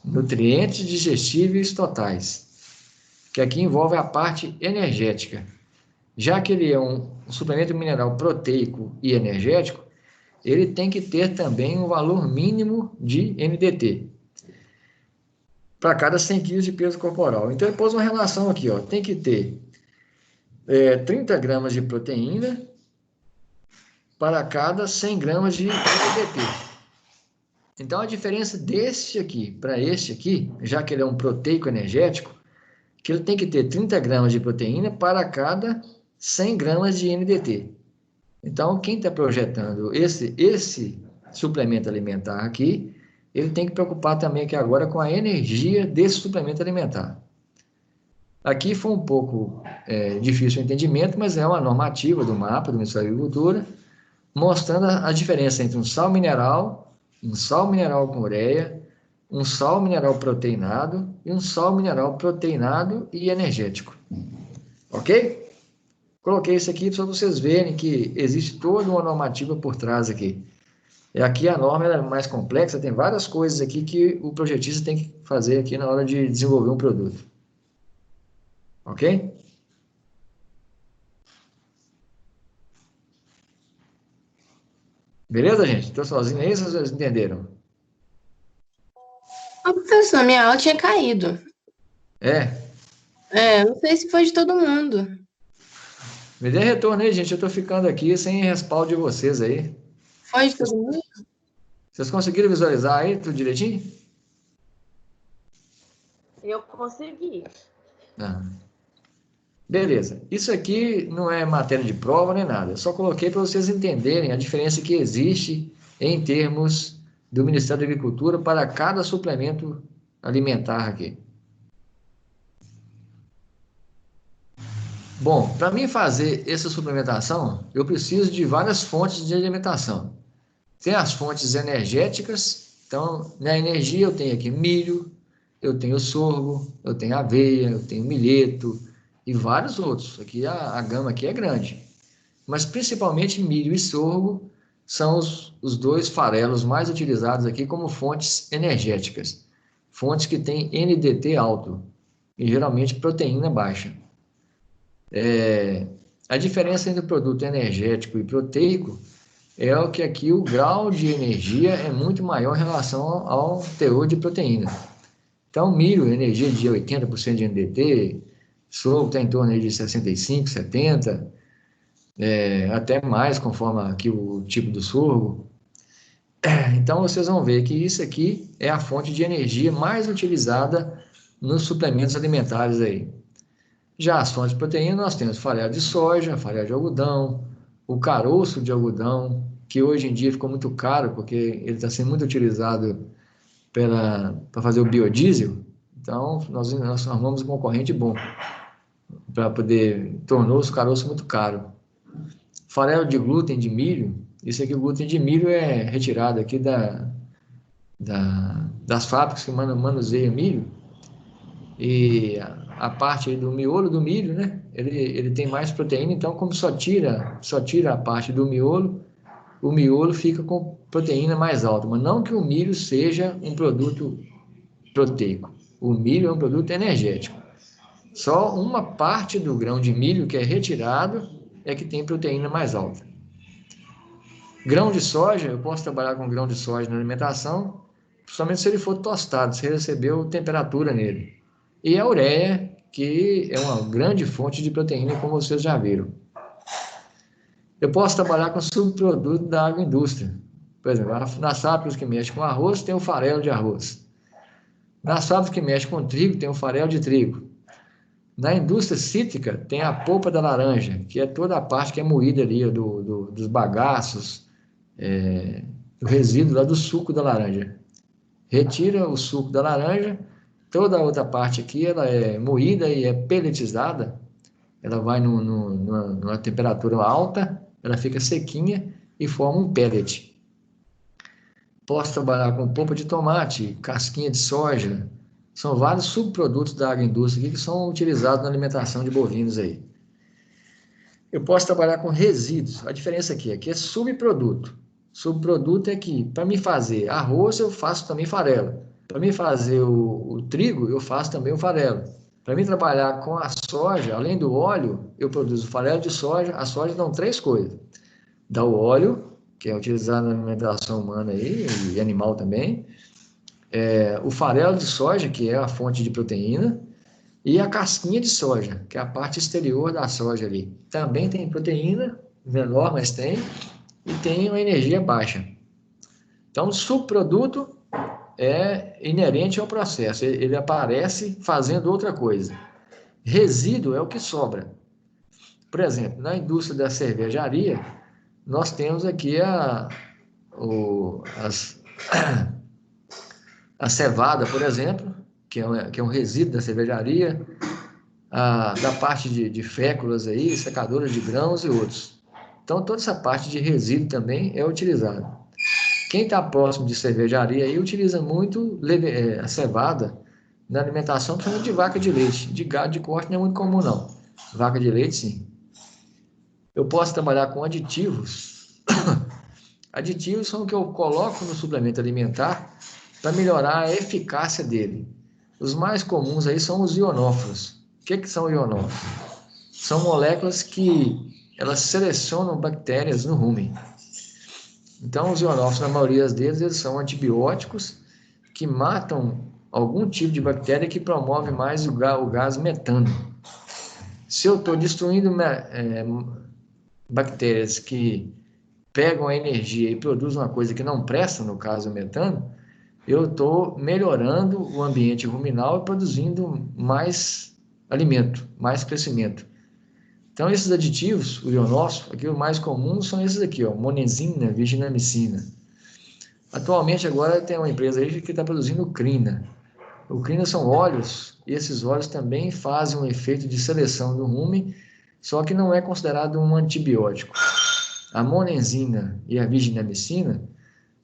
Nutrientes digestíveis totais, que aqui envolve a parte energética. Já que ele é um suplemento mineral proteico e energético, ele tem que ter também um valor mínimo de NDT para cada 100 kg de peso corporal. Então, ele pôs uma relação aqui, ó, tem que ter 30 gramas de proteína para cada 100 gramas de NDT. Então, a diferença deste aqui para este aqui, já que ele é um proteico energético, que ele tem que ter 30 gramas de proteína para cada 100 gramas de NDT. Então, quem está projetando esse suplemento alimentar aqui, ele tem que preocupar também aqui agora com a energia desse suplemento alimentar. Aqui foi um pouco difícil o entendimento, mas é uma normativa do mapa do Ministério da Agricultura, mostrando a diferença entre um sal mineral com ureia, um sal mineral proteinado e um sal mineral proteinado e energético. Ok? Coloquei isso aqui para vocês verem que existe toda uma normativa por trás aqui. E aqui a norma é mais complexa, tem várias coisas aqui que o projetista tem que fazer aqui na hora de desenvolver um produto. Ok? Beleza, gente? Estou sozinho aí, vocês entenderam? Ô, professor, minha aula tinha caído. Não sei se foi de todo mundo. Me dê retorno aí, gente. Eu estou ficando aqui sem respaldo de vocês aí. Foi de todo mundo? Vocês conseguiram visualizar aí tudo direitinho? Eu consegui. Beleza. Isso aqui não é matéria de prova nem nada. Eu só coloquei para vocês entenderem a diferença que existe em termos do Ministério da Agricultura para cada suplemento alimentar aqui. Bom, para mim fazer essa suplementação, eu preciso de várias fontes de alimentação. Tem as fontes energéticas, então na energia eu tenho aqui milho, eu tenho sorgo, eu tenho aveia, eu tenho milheto e vários outros. Aqui a gama aqui é grande. Mas principalmente milho e sorgo são os dois farelos mais utilizados aqui como fontes energéticas. Fontes que têm NDT alto e geralmente proteína baixa. A diferença entre o produto energético e proteico é o que aqui o grau de energia é muito maior em relação ao teor de proteína. Então, milho, energia de 80% de NDT, sorgo está em torno de 65%, 70%, até mais, conforme aqui o tipo do sorgo. Então, vocês vão ver que isso aqui é a fonte de energia mais utilizada nos suplementos alimentares aí. Já as fontes de proteína, nós temos farelo de soja, farelo de algodão, o caroço de algodão, que hoje em dia ficou muito caro, porque ele está sendo muito utilizado para fazer o biodiesel. Então, nós arrumamos um concorrente bom para poder tornou os caroços muito caro. Farelo de glúten de milho, isso aqui, o glúten de milho é retirado aqui das fábricas que manuseiam milho, e a parte aí do miolo do milho, né, ele tem mais proteína, então como só tira a parte do miolo, o miolo fica com proteína mais alta, mas não que o milho seja um produto proteico, o milho é um produto energético. Só uma parte do grão de milho que é retirado é que tem proteína mais alta. Grão de soja, eu posso trabalhar com grão de soja na alimentação, somente se ele for tostado, se recebeu temperatura nele. E a ureia, que é uma grande fonte de proteína, como vocês já viram. Eu posso trabalhar com subproduto da agroindústria. Por exemplo, nas fábricas que mexem com arroz, tem o farelo de arroz. Nas fábricas que mexem com trigo, tem o farelo de trigo. Na indústria cítrica, tem a polpa da laranja, que é toda a parte que é moída ali, dos bagaços, do resíduo lá do suco da laranja. Retira o suco da laranja, toda a outra parte aqui, ela é moída e é pelletizada, ela vai numa temperatura alta, ela fica sequinha e forma um pellet. Posso trabalhar com polpa de tomate, casquinha de soja, são vários subprodutos da agroindústria que são utilizados na alimentação de bovinos aí. Eu posso trabalhar com resíduos. A diferença aqui é subproduto. Subproduto é que, para me fazer arroz, eu faço também farelo. Para me fazer o trigo, eu faço também o farelo. Para mim trabalhar com a soja, além do óleo, eu produzo farelo de soja. A soja dá 3 coisas. Dá o óleo, que é utilizado na alimentação humana aí, e animal também. O farelo de soja, que é a fonte de proteína, e a casquinha de soja, que é a parte exterior da soja ali. Também tem proteína, menor, mas tem, e tem uma energia baixa. Então, o subproduto é inerente ao processo, ele aparece fazendo outra coisa. Resíduo é o que sobra. Por exemplo, na indústria da cervejaria, nós temos aqui a cevada, por exemplo, que é um resíduo da cervejaria, da parte de féculas aí, secadoras de grãos e outros. Então, toda essa parte de resíduo também é utilizada. Quem está próximo de cervejaria aí utiliza muito a cevada na alimentação, principalmente de vaca de leite. De gado de corte não é muito comum, não. Vaca de leite, sim. Eu posso trabalhar com aditivos. Aditivos são o que eu coloco no suplemento alimentar para melhorar a eficácia dele. Os mais comuns aí são os ionófilos. O que são ionófilos? São moléculas que elas selecionam bactérias no rumen. Então, os ionófilos, na maioria deles, eles são antibióticos que matam algum tipo de bactéria que promove mais o gás metano. Se eu estou destruindo bactérias que pegam a energia e produzem uma coisa que não presta, no caso o metano, eu estou melhorando o ambiente ruminal e produzindo mais alimento, mais crescimento. Então, esses aditivos, o ionófilo, aqui o mais comum são esses aqui, ó, monenzina, virginamicina. Atualmente, agora, tem uma empresa aí que está produzindo crina. O crina são óleos, e esses óleos também fazem um efeito de seleção do rumen, só que não é considerado um antibiótico. A monenzina e a virginamicina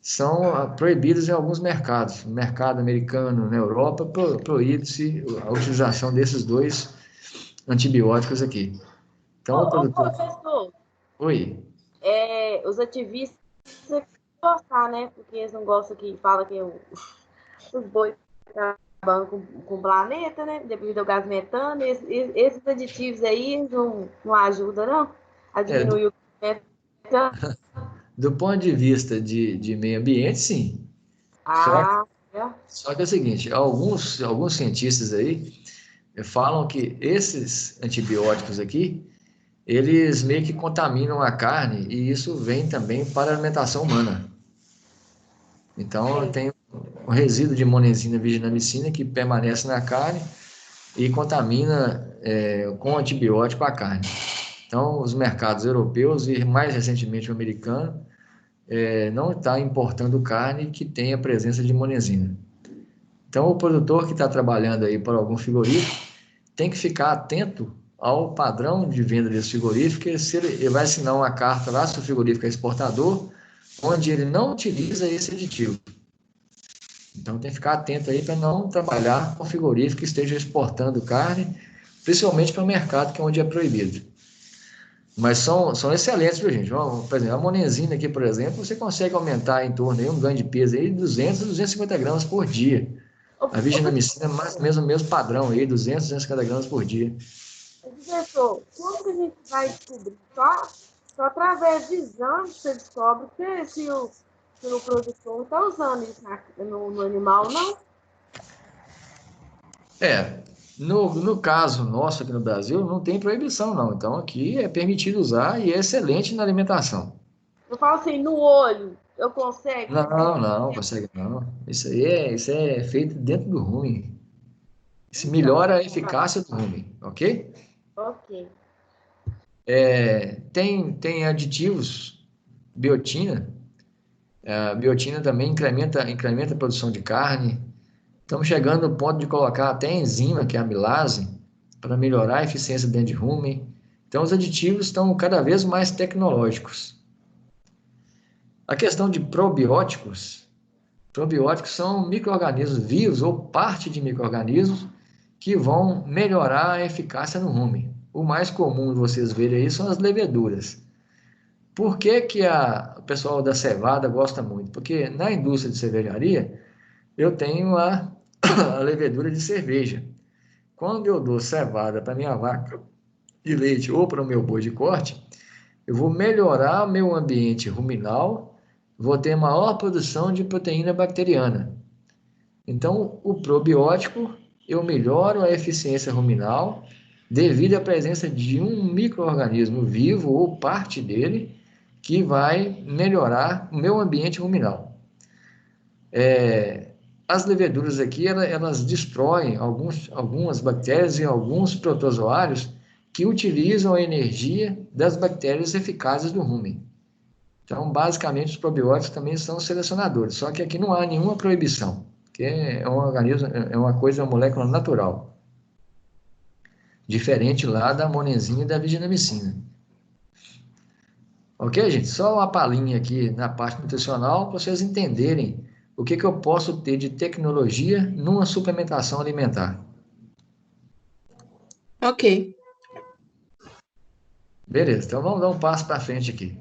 são proibidas em alguns mercados. No mercado americano, na Europa, proíbe-se a utilização desses 2 antibióticos aqui. Então, professor, oi. Os ativistas gostar, né? Porque eles não gostam que fala que os bois acabam com o planeta, né? Devido ao gás metano. Esses aditivos aí não ajudam, não? A diminuir o metano. Do ponto de vista de meio ambiente, sim. Só que é o seguinte, alguns cientistas aí falam que esses antibióticos aqui, eles meio que contaminam a carne e isso vem também para a alimentação humana. Então, tem um resíduo de monenzina virginamicina que permanece na carne e contamina com antibiótico a carne. Então, os mercados europeus e, mais recentemente, o americano, não está importando carne que tenha presença de monenzina. Então, o produtor que está trabalhando aí para algum frigorífico tem que ficar atento ao padrão de venda desse frigorífico, porque se ele vai assinar uma carta lá, se o frigorífico é exportador, onde ele não utiliza esse aditivo. Então, tem que ficar atento aí para não trabalhar com frigorífico que esteja exportando carne, principalmente para o mercado, que é onde é proibido. Mas são excelentes, viu, gente? Por exemplo, a monenzina aqui, por exemplo, você consegue aumentar em torno de um ganho de peso aí de 200 a 250 gramas por dia. A viginamicina é mais ou menos o mesmo padrão aí, 200 a 250 gramas por dia. Professor, como que a gente vai descobrir? Só através de exames você descobre se o produtor está usando isso no animal, não? No caso nosso aqui no Brasil, não tem proibição, não. Então, aqui é permitido usar e é excelente na alimentação. Eu falo assim, no olho, eu consigo? Não, consegue não. Isso é feito dentro do rumen. Isso melhora a eficácia do rumen, ok? Ok. Tem aditivos, biotina. A biotina também incrementa a produção de carne. Estamos chegando no ponto de colocar até enzima, que é a amilase, para melhorar a eficiência dentro de rumen. Então, os aditivos estão cada vez mais tecnológicos. A questão de probióticos são micro-organismos vivos ou parte de micro-organismos que vão melhorar a eficácia no rumen. O mais comum de vocês verem aí são as leveduras. Por que o pessoal da cevada gosta muito? Porque na indústria de cervejaria, eu tenho a levedura de cerveja. Quando eu dou cevada para minha vaca de leite ou para o meu boi de corte, eu vou melhorar o meu ambiente ruminal, vou ter maior produção de proteína bacteriana. Então, o probiótico, eu melhoro a eficiência ruminal devido à presença de um micro-organismo vivo ou parte dele que vai melhorar o meu ambiente ruminal. As leveduras aqui, elas destroem algumas bactérias e alguns protozoários que utilizam a energia das bactérias eficazes do rumen. Então, basicamente, os probióticos também são selecionadores, só que aqui não há nenhuma proibição, porque é um organismo, uma molécula natural, diferente lá da monenzina e da viginamicina. Ok, gente? Só uma palhinha aqui na parte nutricional para vocês entenderem o que eu posso ter de tecnologia numa suplementação alimentar. Ok. Beleza, então vamos dar um passo para frente aqui.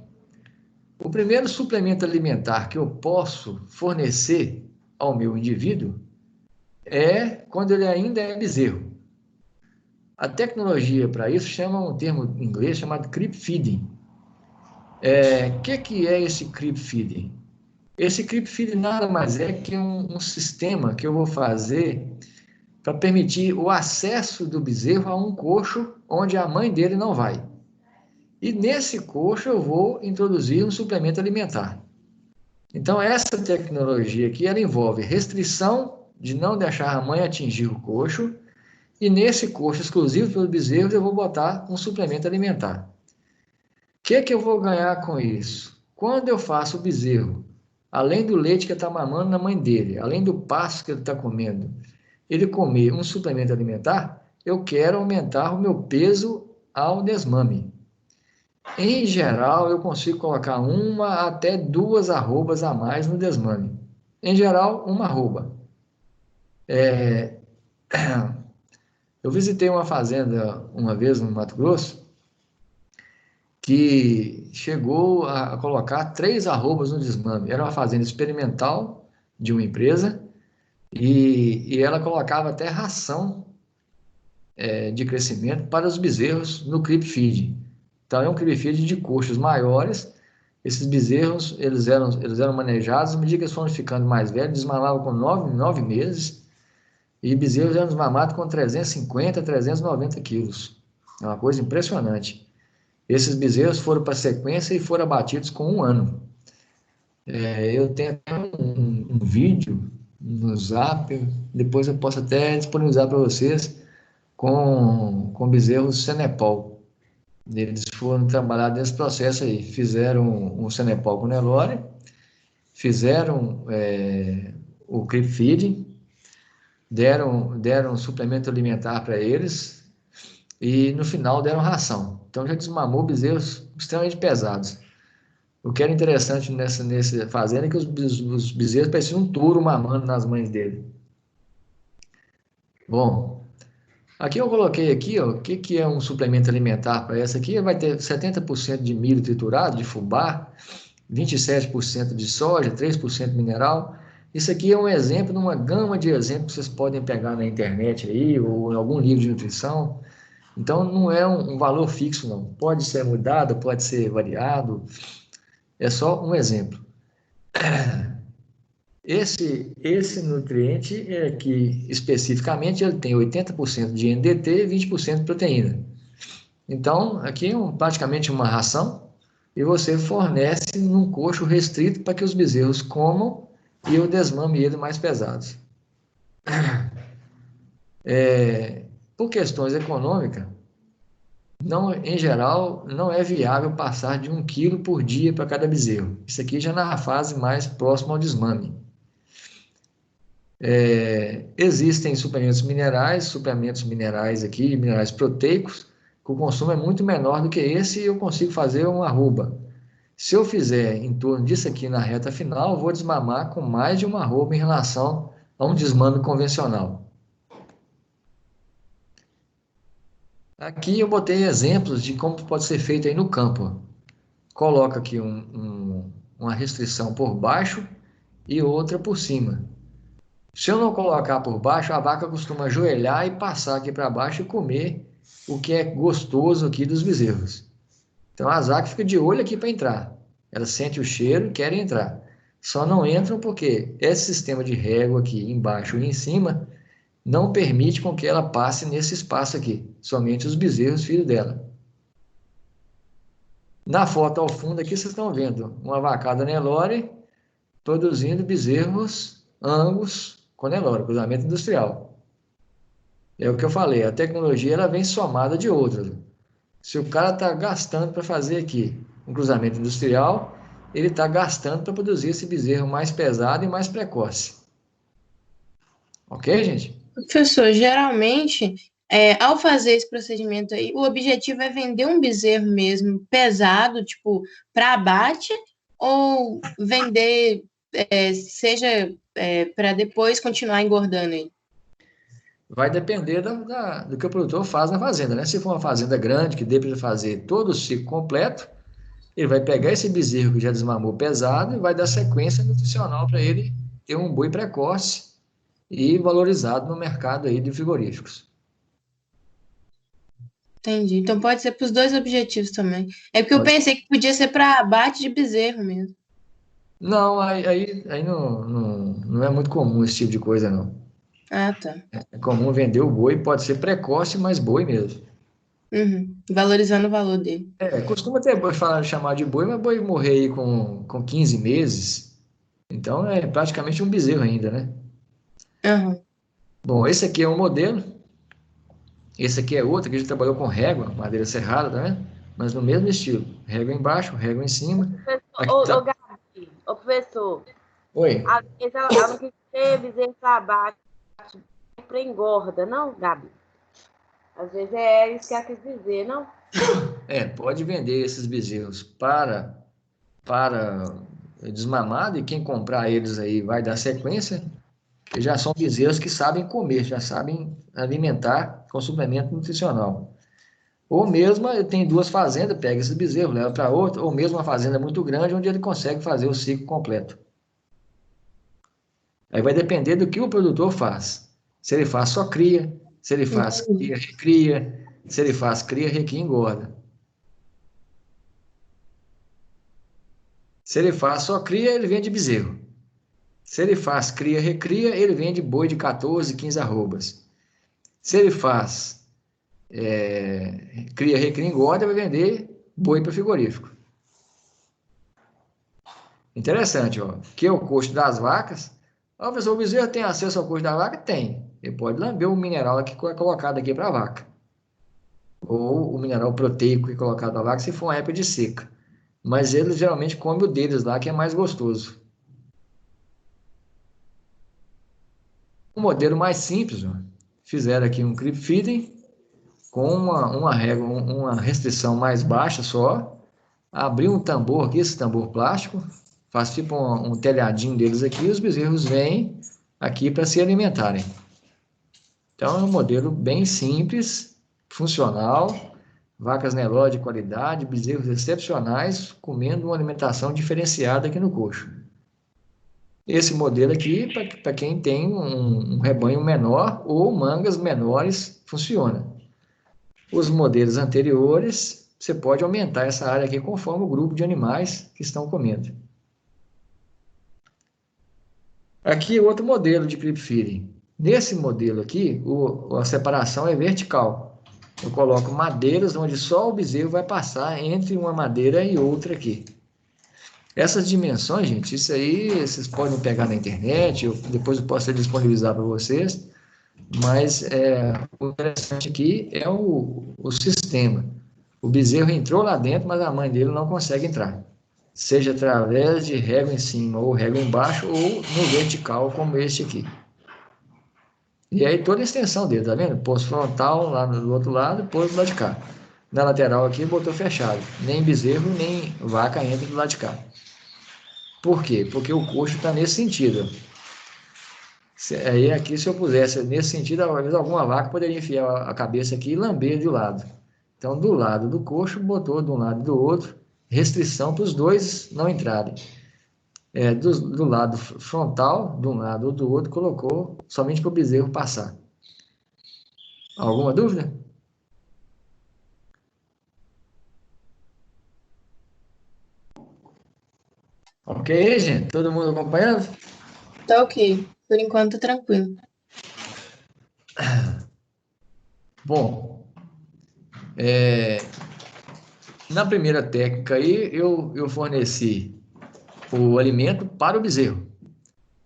O primeiro suplemento alimentar que eu posso fornecer ao meu indivíduo é quando ele ainda é bezerro. A tecnologia para isso chama um termo em inglês chamado creep feeding. O que é esse creep feeding? Esse creep feeding nada mais é que um sistema que eu vou fazer para permitir o acesso do bezerro a um coxo onde a mãe dele não vai. E nesse coxo eu vou introduzir um suplemento alimentar. Então, essa tecnologia aqui, ela envolve restrição de não deixar a mãe atingir o coxo, e nesse coxo exclusivo pelos bezerros eu vou botar um suplemento alimentar. O que eu vou ganhar com isso? Quando eu faço o bezerro, além do leite que ele está mamando na mãe dele, além do pasto que ele está comendo, ele comer um suplemento alimentar, eu quero aumentar o meu peso ao desmame. Em geral, eu consigo colocar 1 até 2 arrobas a mais no desmame. Em geral, 1 arroba. Eu visitei uma fazenda uma vez no Mato Grosso que chegou a colocar 3 arrobas no desmame. Era uma fazenda experimental de uma empresa e ela colocava até ração de crescimento para os bezerros no creep feed. Então, é um creep feed de coxos maiores. Esses bezerros, eles eram manejados, à medida que eles foram ficando mais velhos, desmamavam com 9 meses, e bezerros eram desmamados com 350, 390 quilos. É uma coisa impressionante. Esses bezerros foram para a sequência e foram abatidos com 1 ano. Eu tenho até um vídeo no Zap, depois eu posso até disponibilizar para vocês, com bezerros Senepol. Eles foram trabalhar nesse processo aí. Fizeram um Cenepal com Nelore, fizeram o Creep Feeding, deram um suplemento alimentar para eles e no final deram ração. Então já desmamou bezerros extremamente pesados. O que era interessante nessa fazenda é que os bezerros pareciam um touro mamando nas mães dele. Bom, aqui eu coloquei aqui, ó, o que é um suplemento alimentar para essa aqui? Vai ter 70% de milho triturado, de fubá, 27% de soja, 3% mineral. Isso aqui é um exemplo de uma gama de exemplos que vocês podem pegar na internet aí, ou em algum livro de nutrição. Então, não é um valor fixo, não. Pode ser mudado, pode ser variado. É só um exemplo. Esse nutriente é que, especificamente, ele tem 80% de NDT e 20% de proteína. Então, aqui é praticamente uma ração e você fornece num coxo restrito para que os bezerros comam e eu desmame eles mais pesados. Por questões econômicas, em geral, não é viável passar de 1 quilo por dia para cada bezerro. Isso aqui já na fase mais próxima ao desmame. Existem suplementos minerais aqui, minerais proteicos, que o consumo é muito menor do que esse e eu consigo fazer uma arroba. Se eu fizer em torno disso aqui na reta final, eu vou desmamar com mais de uma arroba em relação a um desmame convencional. Aqui eu botei exemplos de como pode ser feito aí no campo. Coloca aqui uma restrição por baixo e outra por cima. Se eu não colocar por baixo, a vaca costuma ajoelhar e passar aqui para baixo e comer o que é gostoso aqui dos bezerros. Então, as vacas ficam de olho aqui para entrar. Elas sentem o cheiro e querem entrar. Só não entram porque esse sistema de régua aqui embaixo e em cima não permite com que ela passe nesse espaço aqui. Somente os bezerros filhos dela. Na foto ao fundo aqui, vocês estão vendo uma vacada Nelore produzindo bezerros Angus com Nelore, cruzamento industrial. É o que eu falei, a tecnologia ela vem somada de outras. Se o cara está gastando para fazer aqui um cruzamento industrial, ele está gastando para produzir esse bezerro mais pesado e mais precoce. Ok, gente? Professor, geralmente, ao fazer esse procedimento aí, o objetivo é vender um bezerro mesmo pesado, tipo, para abate, ou vender, seja para depois continuar engordando aí? Vai depender do que o produtor faz na fazenda, né? Se for uma fazenda grande, que dê para ele fazer todo o ciclo completo, ele vai pegar esse bezerro que já desmamou pesado e vai dar sequência nutricional para ele ter um boi precoce e valorizado no mercado aí de frigoríficos. Entendi. Então pode ser para os dois objetivos também. É porque eu pensei que podia ser para abate de bezerro mesmo. Não, aí não é muito comum esse tipo de coisa, não. Ah, tá. É comum vender o boi, pode ser precoce, mas boi mesmo. Uhum. Valorizando o valor dele. Costuma ter chamar de boi, mas boi morrer aí com 15 meses. Então é praticamente um bezerro ainda, né? Uhum. Bom, esse aqui é um modelo. Esse aqui é outro, que a gente trabalhou com régua, madeira serrada, tá vendo? Mas no mesmo estilo. Régua embaixo, régua em cima. Ô, Gabi, professor. Oi. Às vezes ela não quis ter bezerro para abate, para engorda, não, Gabi? Às vezes é isso que ela quis dizer, não? Pode vender esses bezerros para desmamado, e quem comprar eles aí vai dar sequência, que já são bezerros que sabem comer, já sabem alimentar com suplemento nutricional. Ou mesmo, tem 2 fazendas, pega esse bezerro, leva para outra, ou mesmo uma fazenda muito grande, onde ele consegue fazer o ciclo completo. Aí vai depender do que o produtor faz. Se ele faz só cria, se ele faz cria, recria, se ele faz cria, recria, engorda. Se ele faz só cria, ele vende bezerro. Se ele faz cria, recria, ele vende boi de 14, 15 arrobas. Se ele faz cria, recria, engorda, vai vender boi para frigorífico. Interessante, ó. Que é o custo das vacas. Ó, professor, o bezerro tem acesso ao custo da vaca? Tem. Ele pode lamber o mineral que é colocado aqui para a vaca. ou o mineral proteico que é colocado na vaca, se for uma época de seca. Mas eles geralmente comem o deles lá, que é mais gostoso. Um modelo mais simples, ó, fizeram aqui um creep feeding com uma restrição mais baixa só, abrir um tambor aqui, esse tambor plástico, faz tipo um telhadinho deles aqui, e os bezerros vêm aqui para se alimentarem. Então é um modelo bem simples, funcional, vacas Nelore de qualidade, bezerros excepcionais, comendo uma alimentação diferenciada aqui no coxo. Esse modelo aqui, para quem tem um rebanho menor ou mangas menores, funciona. Os modelos anteriores, você pode aumentar essa área aqui conforme o grupo de animais que estão comendo. Aqui outro modelo de creep feeding. Nesse modelo aqui, a separação é vertical. Eu coloco madeiras onde só o bezerro vai passar entre uma madeira e outra aqui. Essas dimensões, gente, isso aí vocês podem pegar na internet, depois eu posso disponibilizar para vocês, mas o interessante aqui é o sistema. O bezerro entrou lá dentro, mas a mãe dele não consegue entrar. Seja através de régua em cima ou régua embaixo, ou no vertical, como este aqui. E aí toda a extensão dele, tá vendo? Pôs frontal lá do outro lado, pôs do lado de cá. Na lateral aqui, botou fechado. Nem bezerro, nem vaca entra do lado de cá. Por quê? Porque o coxo está nesse sentido. Aí aqui, se eu pusesse nesse sentido, talvez alguma vaca poderia enfiar a cabeça aqui e lamber de um lado. Então, do lado do coxo, botou de um lado e do outro, restrição para os dois não entrarem. Do lado frontal, de um lado ou do outro, colocou somente para o bezerro passar. Alguma dúvida? Ok, gente? Todo mundo acompanhando? Tá ok. Por enquanto, tranquilo. Bom, na primeira técnica aí, eu forneci o alimento para o bezerro.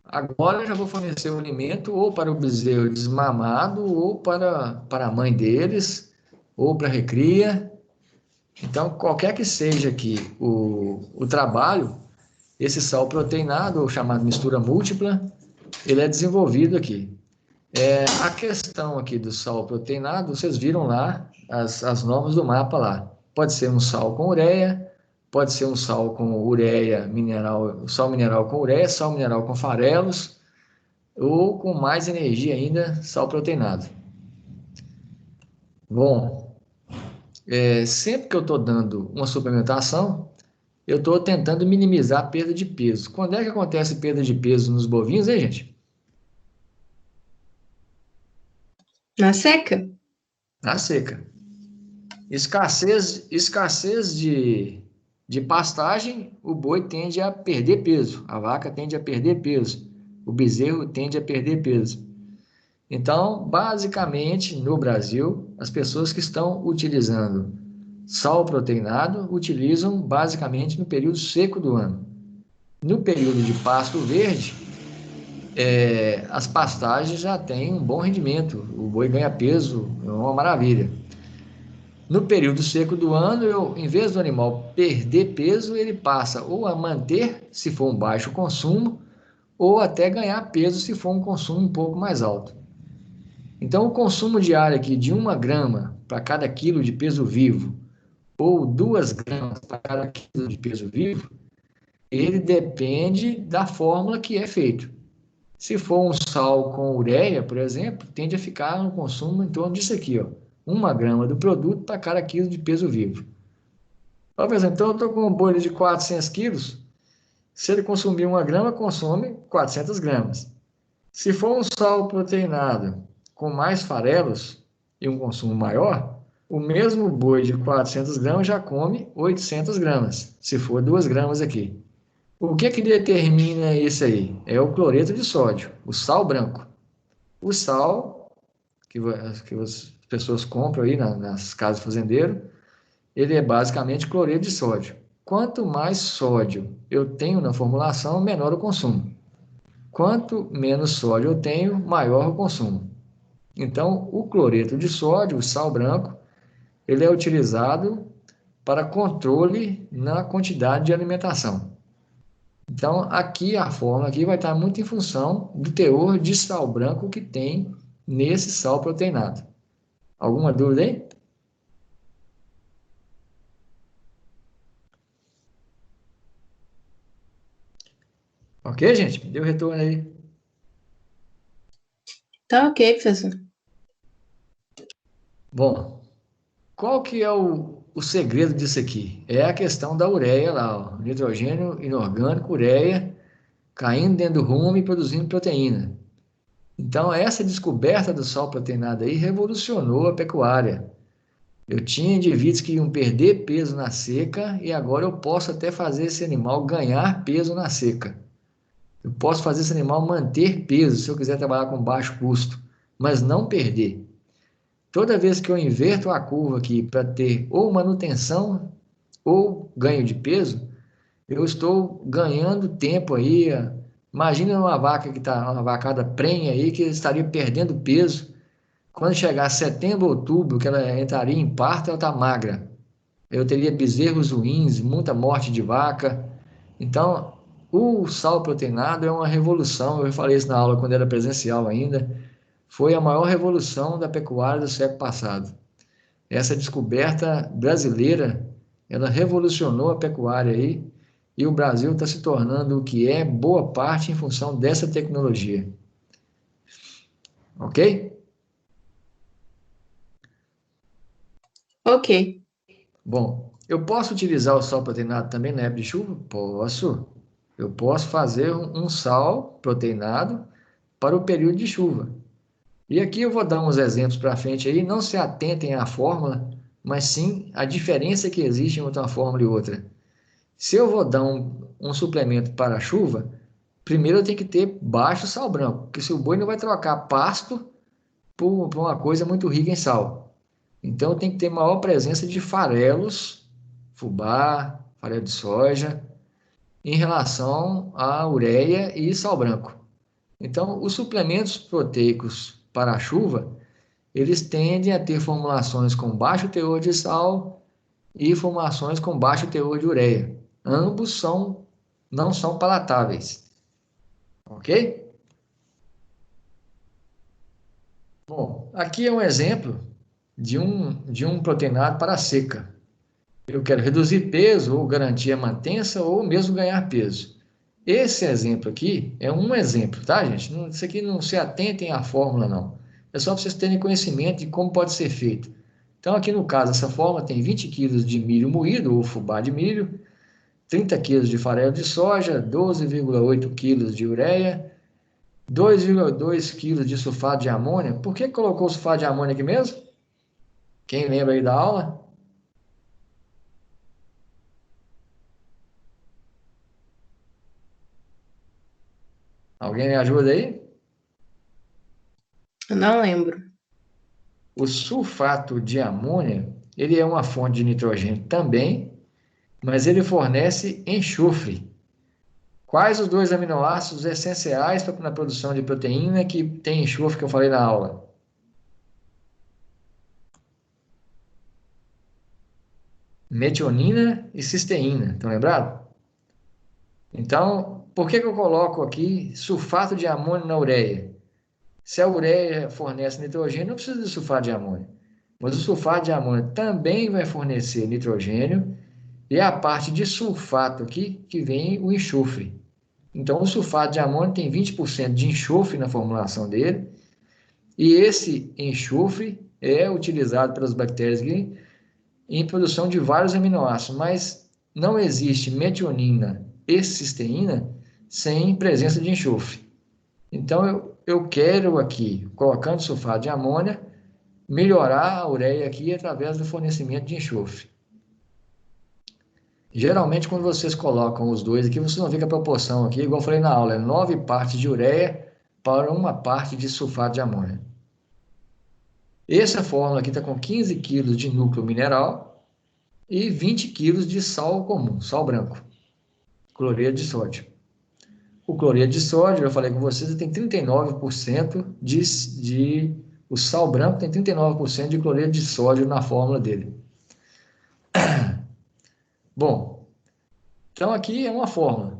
Agora eu já vou fornecer o alimento ou para o bezerro desmamado, ou para a mãe deles, ou para a recria. Então, qualquer que seja aqui o trabalho, esse sal proteinado, ou chamado mistura múltipla, ele é desenvolvido aqui. A questão aqui do sal proteinado, vocês viram lá as normas do mapa lá. Pode ser um sal com ureia, pode ser um sal com ureia mineral, sal mineral com ureia, sal mineral com farelos, ou com mais energia ainda, sal proteinado. Bom, sempre que eu estou dando uma suplementação, eu estou tentando minimizar a perda de peso. Quando é que acontece perda de peso nos bovinos, hein, gente? Na seca? Na seca. Escassez de pastagem, o boi tende a perder peso, a vaca tende a perder peso, o bezerro tende a perder peso. Então, basicamente, no Brasil, as pessoas que estão utilizando sal proteinado utilizam basicamente no período seco do ano. No período de pasto verde, as pastagens já têm um bom rendimento, o boi ganha peso, é uma maravilha. No período seco do ano, em vez do animal perder peso, ele passa ou a manter, se for um baixo consumo, ou até ganhar peso, se for um consumo um pouco mais alto. Então, o consumo diário aqui de 1 grama para cada quilo de peso vivo, ou 2 gramas para cada quilo de peso vivo, ele depende da fórmula que é feito. Se for um sal com ureia, por exemplo, tende a ficar no consumo em torno disso aqui, ó, 1 grama do produto para cada quilo de peso vivo. Por exemplo, então eu estou com um boi de 400 quilos, se ele consumir 1 grama, consome 400 gramas. Se for um sal proteinado com mais farelos e um consumo maior, o mesmo boi de 400 gramas já come 800 gramas, se for 2 gramas aqui. O que determina isso aí? É o cloreto de sódio, o sal branco. O sal que as pessoas compram aí nas casas fazendeiras, ele é basicamente cloreto de sódio. Quanto mais sódio eu tenho na formulação, menor o consumo. Quanto menos sódio eu tenho, maior o consumo. Então, o cloreto de sódio, o sal branco, ele é utilizado para controle na quantidade de alimentação. Então, aqui a fórmula aqui vai estar muito em função do teor de sal branco que tem nesse sal proteinado. Alguma dúvida aí? Ok, gente? Deu retorno aí. Tá ok, professor. Bom, qual que é o segredo disso aqui? É a questão da ureia lá, ó. Nitrogênio inorgânico, ureia, caindo dentro do rumo e produzindo proteína. Então, essa descoberta do sal proteinado aí revolucionou a pecuária. Eu tinha indivíduos que iam perder peso na seca e agora eu posso até fazer esse animal ganhar peso na seca. Eu posso fazer esse animal manter peso se eu quiser trabalhar com baixo custo, mas não perder. Toda vez que eu inverto a curva aqui para ter ou manutenção ou ganho de peso, eu estou ganhando tempo aí. Imagina uma vaca que está, uma vacada prenha aí, que estaria perdendo peso. Quando chegar setembro, outubro, que ela entraria em parto, ela está magra. Eu teria bezerros ruins, muita morte de vaca. Então, o sal proteinado é uma revolução. Eu falei isso na aula quando era presencial ainda. Foi a maior revolução da pecuária do século passado. Essa descoberta brasileira, ela revolucionou a pecuária aí, e o Brasil está se tornando o que é, boa parte em função dessa tecnologia. Ok? Ok. Bom, eu posso utilizar o sal proteinado também na época de chuva? Posso. Eu posso fazer um sal proteinado para o período de chuva. E aqui eu vou dar uns exemplos para frente aí, não se atentem à fórmula, mas sim à diferença que existe entre uma fórmula e outra. Se eu vou dar um suplemento para a chuva, primeiro eu tenho que ter baixo sal branco, porque se o boi não vai trocar pasto por uma coisa muito rica em sal. Então tem que ter maior presença de farelos, fubá, farelo de soja, em relação à ureia e sal branco. Então, os suplementos proteicos para a chuva, eles tendem a ter formulações com baixo teor de sal e formulações com baixo teor de ureia. Ambos não são palatáveis. Ok? Bom, aqui é um exemplo de um proteinado para a seca. Eu quero reduzir peso, ou garantir a mantença, ou mesmo ganhar peso. Esse exemplo aqui é um exemplo, tá, gente? Isso aqui não se atentem à fórmula, não. É só para vocês terem conhecimento de como pode ser feito. Então, aqui no caso, essa fórmula tem 20 kg de milho moído, ou fubá de milho, 30 kg de farelo de soja, 12,8 kg de ureia, 2,2 kg de sulfato de amônia. Por que colocou o sulfato de amônia aqui mesmo? Quem lembra aí da aula? Alguém me ajuda aí? Eu não lembro. O sulfato de amônia, ele é uma fonte de nitrogênio também, mas ele fornece enxofre. Quais os dois aminoácidos essenciais na produção de proteína que tem enxofre que eu falei na aula? Metionina e cisteína, estão lembrados? Então, por que eu coloco aqui sulfato de amônio na ureia? Se a ureia fornece nitrogênio, não precisa de sulfato de amônio. Mas o sulfato de amônio também vai fornecer nitrogênio, e é a parte de sulfato aqui que vem o enxofre. Então, o sulfato de amônio tem 20% de enxofre na formulação dele, e esse enxofre é utilizado pelas bactérias aqui em produção de vários aminoácidos, mas não existe metionina e cisteína sem presença de enxofre. Então, eu quero aqui, colocando sulfato de amônia, melhorar a ureia aqui através do fornecimento de enxofre. Geralmente, quando vocês colocam os dois aqui, vocês vão ver que a proporção aqui, igual eu falei na aula, é 9 partes de ureia para uma parte de sulfato de amônia. Essa fórmula aqui está com 15 kg de núcleo mineral e 20 kg de sal comum, sal branco, cloreto de sódio. O cloreto de sódio, eu falei com vocês, tem 39% de O sal branco tem 39% de cloreto de sódio na fórmula dele. Bom, então aqui é uma fórmula.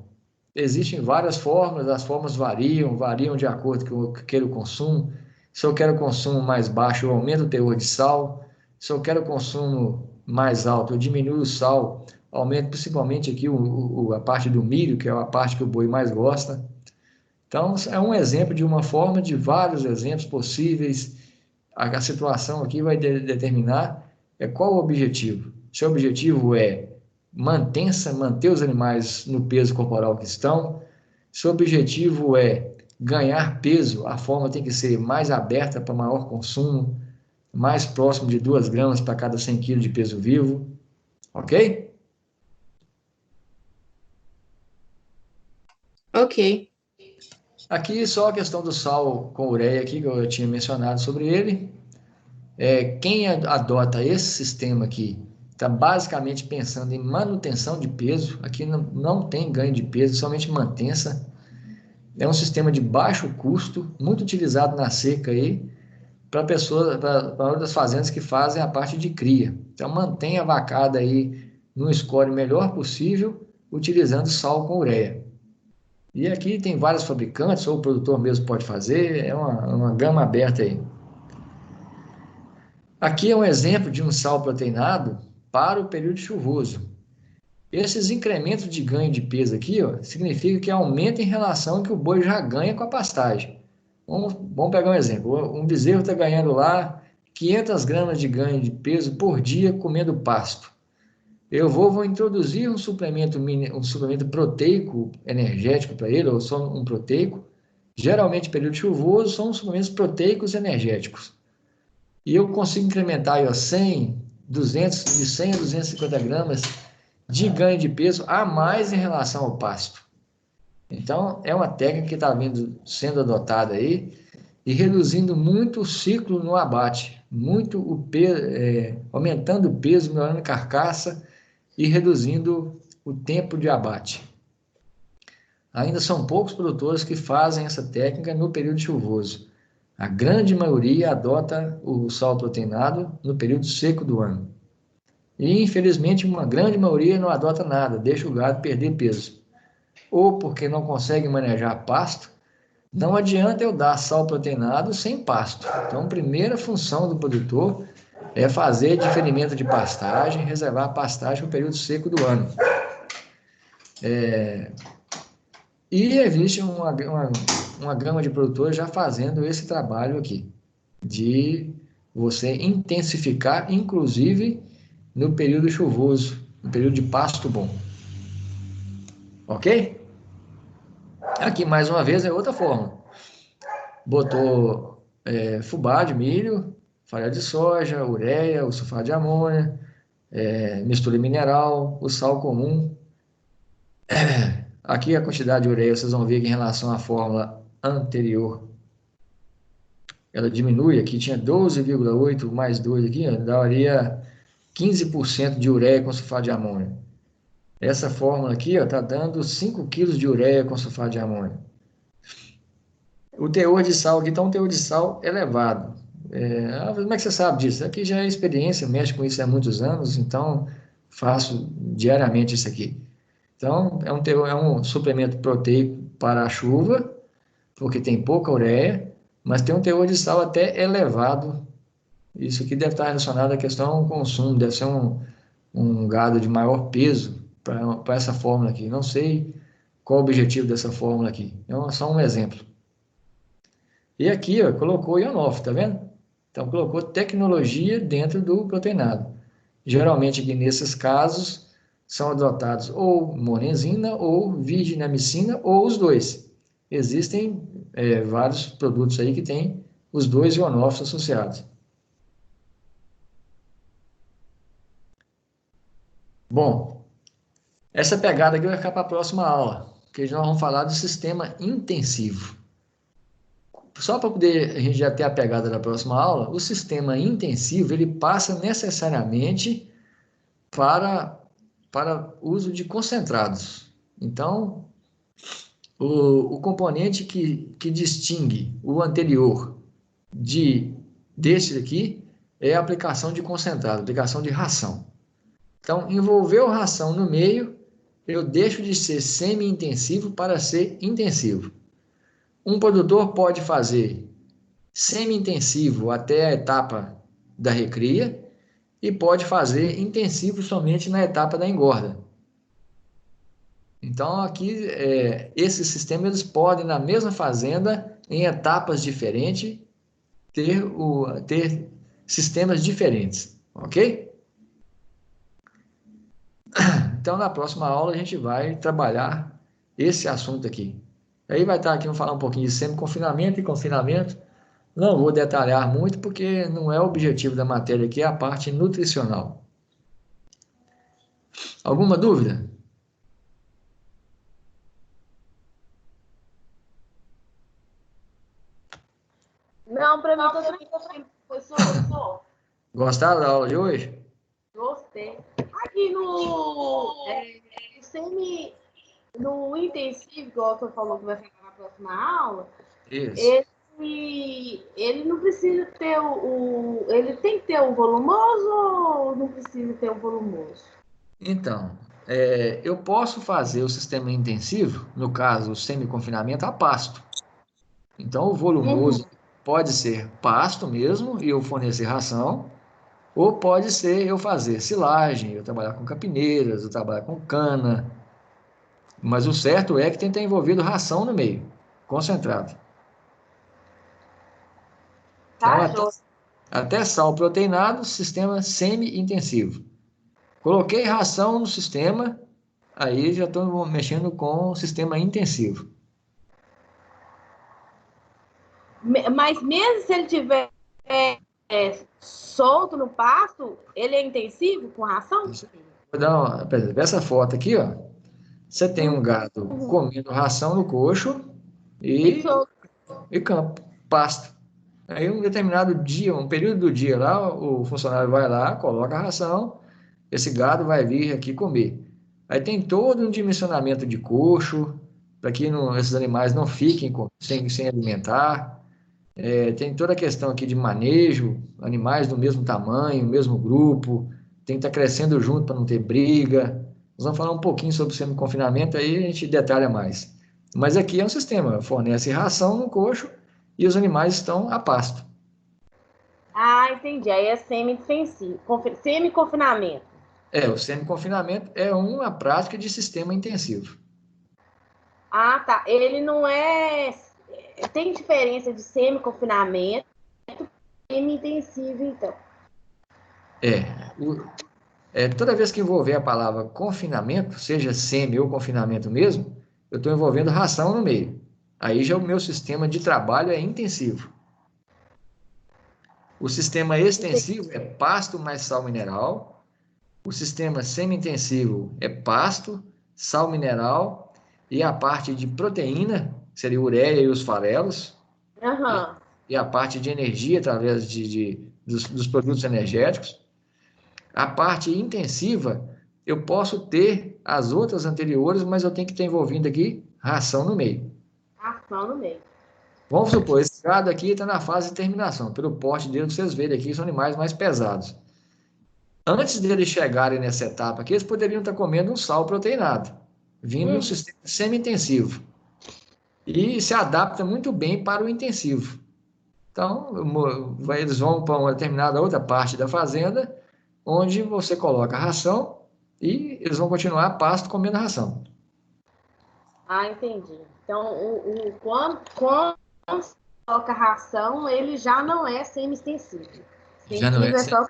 Existem várias fórmulas, as fórmulas variam de acordo com o que eu quero o consumo. Se eu quero consumo mais baixo, eu aumento o teor de sal. Se eu quero consumo mais alto, eu diminuo o sal, aumento principalmente aqui a parte do milho, que é a parte que o boi mais gosta. Então, é um exemplo de uma forma de vários exemplos possíveis. A situação aqui vai determinar qual o objetivo. Se o objetivo é manter os animais no peso corporal que estão, se o objetivo é ganhar peso, a forma tem que ser mais aberta para maior consumo, mais próximo de 2 gramas para cada 100 kg de peso vivo, ok? Ok. Aqui só a questão do sal com ureia aqui, que eu tinha mencionado sobre ele. Quem adota esse sistema aqui está basicamente pensando em manutenção de peso. Aqui não tem ganho de peso, somente mantença. É um sistema de baixo custo, muito utilizado na seca aí, para outras fazendas que fazem a parte de cria. Então, mantém a vacada aí no score melhor possível, utilizando sal com ureia. E aqui tem vários fabricantes, ou o produtor mesmo pode fazer, é uma gama aberta aí. Aqui é um exemplo de um sal proteinado para o período chuvoso. Esses incrementos de ganho de peso aqui, ó, significa que aumenta em relação ao que o boi já ganha com a pastagem. Vamos pegar um exemplo. Um bezerro está ganhando lá 500 gramas de ganho de peso por dia comendo pasto. Eu vou introduzir um suplemento proteico energético para ele, ou só um proteico. Geralmente, período chuvoso, são suplementos proteicos energéticos. E eu consigo incrementar aí, ó, de 100 a 250 gramas de ganho de peso a mais em relação ao pasto. Então, é uma técnica que está sendo adotada aí e reduzindo muito o ciclo no abate, aumentando o peso, melhorando a carcaça e reduzindo o tempo de abate. Ainda são poucos produtores que fazem essa técnica no período chuvoso. A grande maioria adota o sal proteinado no período seco do ano. E, infelizmente, uma grande maioria não adota nada, deixa o gado perder peso. Ou porque não consegue manejar pasto, não adianta eu dar sal proteinado sem pasto. Então, a primeira função do produtor é fazer diferimento de pastagem, reservar a pastagem para o período seco do ano. E existe uma gama de produtores já fazendo esse trabalho aqui, de você intensificar, inclusive, no período chuvoso, no período de pasto bom. Ok? Aqui, mais uma vez, é outra forma. Botou fubá de milho, farelo de soja, ureia, o sulfato de amônia, mistura mineral, o sal comum. Aqui a quantidade de ureia, vocês vão ver que em relação à fórmula anterior, ela diminui. Aqui tinha 12,8 mais 2 aqui, daria 15% de ureia com sulfato de amônia. Essa fórmula aqui está dando 5 kg de ureia com sulfato de amônia. O teor de sal aqui está um teor de sal elevado. Como é que você sabe disso? Aqui já é experiência, mexo com isso há muitos anos, então faço diariamente isso aqui. Então, é um suplemento proteico para a chuva, porque tem pouca ureia, mas tem um teor de sal até elevado. Isso aqui deve estar relacionado à questão do consumo, deve ser um gado de maior peso para essa fórmula aqui. Não sei qual o objetivo dessa fórmula aqui. É só um exemplo. E aqui, ó, colocou ionófilo, tá vendo? Então, colocou tecnologia dentro do proteinado. Geralmente, aqui nesses casos, são adotados ou monenzina, ou virginamicina, ou os dois. Existem vários produtos aí que têm os dois ionófilos associados. Bom, essa pegada aqui vai ficar para a próxima aula, que nós vamos falar do sistema intensivo. Só para poder a gente já ter a pegada da próxima aula, o sistema intensivo ele passa necessariamente para uso de concentrados. Então, o componente que distingue o anterior de desse aqui é a aplicação de concentrado, aplicação de ração. Então, envolveu ração no meio, eu deixo de ser semi-intensivo para ser intensivo. Um produtor pode fazer semi-intensivo até a etapa da recria e pode fazer intensivo somente na etapa da engorda. Então, aqui, esses sistemas eles podem, na mesma fazenda, em etapas diferentes, ter sistemas diferentes, ok? Então, na próxima aula, a gente vai trabalhar esse assunto aqui. Aí vai estar aqui, vamos falar um pouquinho de semi-confinamento e confinamento. Não vou detalhar muito, porque não é o objetivo da matéria aqui, é a parte nutricional. Alguma dúvida? Não, para mim tá tranquilo, professor. Gostaram da aula de hoje? Gostei. Aqui no intensivo, igual você falou que vai ficar na próxima aula, Isso. ele não precisa ter ele tem que ter o volumoso ou não precisa ter o volumoso? Então, eu posso fazer o sistema intensivo, no caso, o semi-confinamento, a pasto. Então, o volumoso pode ser pasto mesmo, e eu fornecer ração, ou pode ser eu fazer silagem, eu trabalhar com capineiras, eu trabalhar com cana. Mas o certo é que tem que ter envolvido ração no meio, concentrado. Tá, Então, até sal proteinado, sistema semi-intensivo. Coloquei ração no sistema, aí já estou mexendo com o sistema intensivo. Mas mesmo se ele tiver solto no pasto, ele é intensivo com ração? Vou dar por exemplo, essa foto aqui, ó. Você tem um gado comendo ração no coxo e campo, pasto. Aí um determinado dia, um período do dia lá, o funcionário vai lá, coloca a ração, esse gado vai vir aqui comer. Aí tem todo um dimensionamento de coxo, para que esses animais não fiquem sem alimentar. Tem toda a questão aqui de manejo, animais do mesmo tamanho, mesmo grupo, tem que estar crescendo junto para não ter briga. Nós vamos falar um pouquinho sobre o semi-confinamento, aí a gente detalha mais. Mas aqui é um sistema, fornece ração no coxo e os animais estão a pasto. Ah, entendi. Aí é semi-confinamento. O semi-confinamento é uma prática de sistema intensivo. Ah, tá. Ele não é... Tem diferença de semi-confinamento e semi-intensivo, então. Toda vez que envolver a palavra confinamento, seja semi ou confinamento mesmo, eu estou envolvendo ração no meio. Aí já o meu sistema de trabalho é intensivo. O sistema extensivo é pasto mais sal mineral. O sistema semi-intensivo é pasto, sal mineral e a parte de proteína, seria a ureia e os farelos. Uhum. E a parte de energia através dos produtos energéticos. A parte intensiva, eu posso ter as outras anteriores, mas eu tenho que estar envolvendo aqui ração no meio. Ração no meio. Vamos supor, esse gado aqui está na fase de terminação. Pelo porte dele, vocês verem aqui, são animais mais pesados. Antes deles chegarem nessa etapa aqui, eles poderiam estar comendo um sal proteinado, vindo no sistema semi-intensivo. E se adapta muito bem para o intensivo. Então, eles vão para uma determinada outra parte da fazenda, onde você coloca a ração e eles vão continuar a pasto comendo a ração. Ah, entendi. Então, quando você coloca ração, ele já não é semi-extensivo. Já não é só...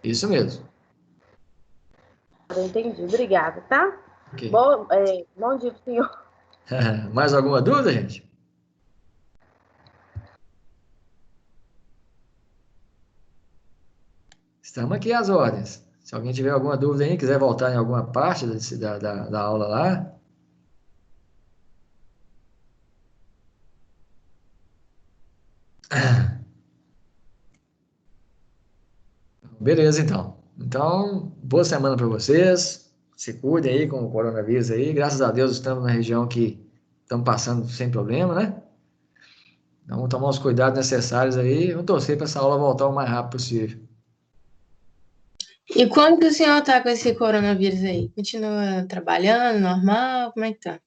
Isso mesmo. Entendi. Obrigada, tá? Okay. Bom dia pro senhor. Mais alguma dúvida, gente? Estamos aqui às ordens. Se alguém tiver alguma dúvida aí, quiser voltar em alguma parte da aula lá. Beleza, então. Então, boa semana para vocês. Se cuidem aí com o coronavírus aí. Graças a Deus estamos na região que estamos passando sem problema, né? Então, vamos tomar os cuidados necessários aí. Vamos torcer para essa aula voltar o mais rápido possível. E como que o senhor tá com esse coronavírus aí? Continua trabalhando, normal? Como é que tá?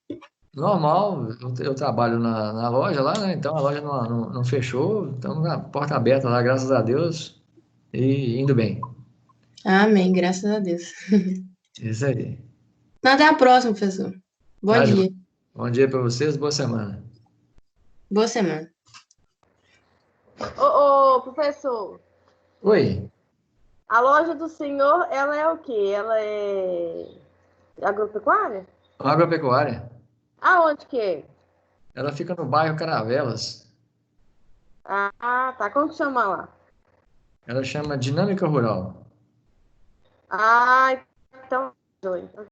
Normal, eu trabalho na loja lá, né? Então a loja não fechou, então a porta aberta lá, graças a Deus, e indo bem. Amém, graças a Deus. Isso aí. Então, até a próxima, professor. Bom Tá, dia. bom dia para vocês, boa semana. Boa semana. Ô, professor, Oi, a loja do senhor, ela é o quê? Ela é agropecuária? agropecuária. Aonde que é? Ela fica no bairro Caravelas. Ah, tá. Como que chama lá? Ela chama Dinâmica Rural. Ah, então.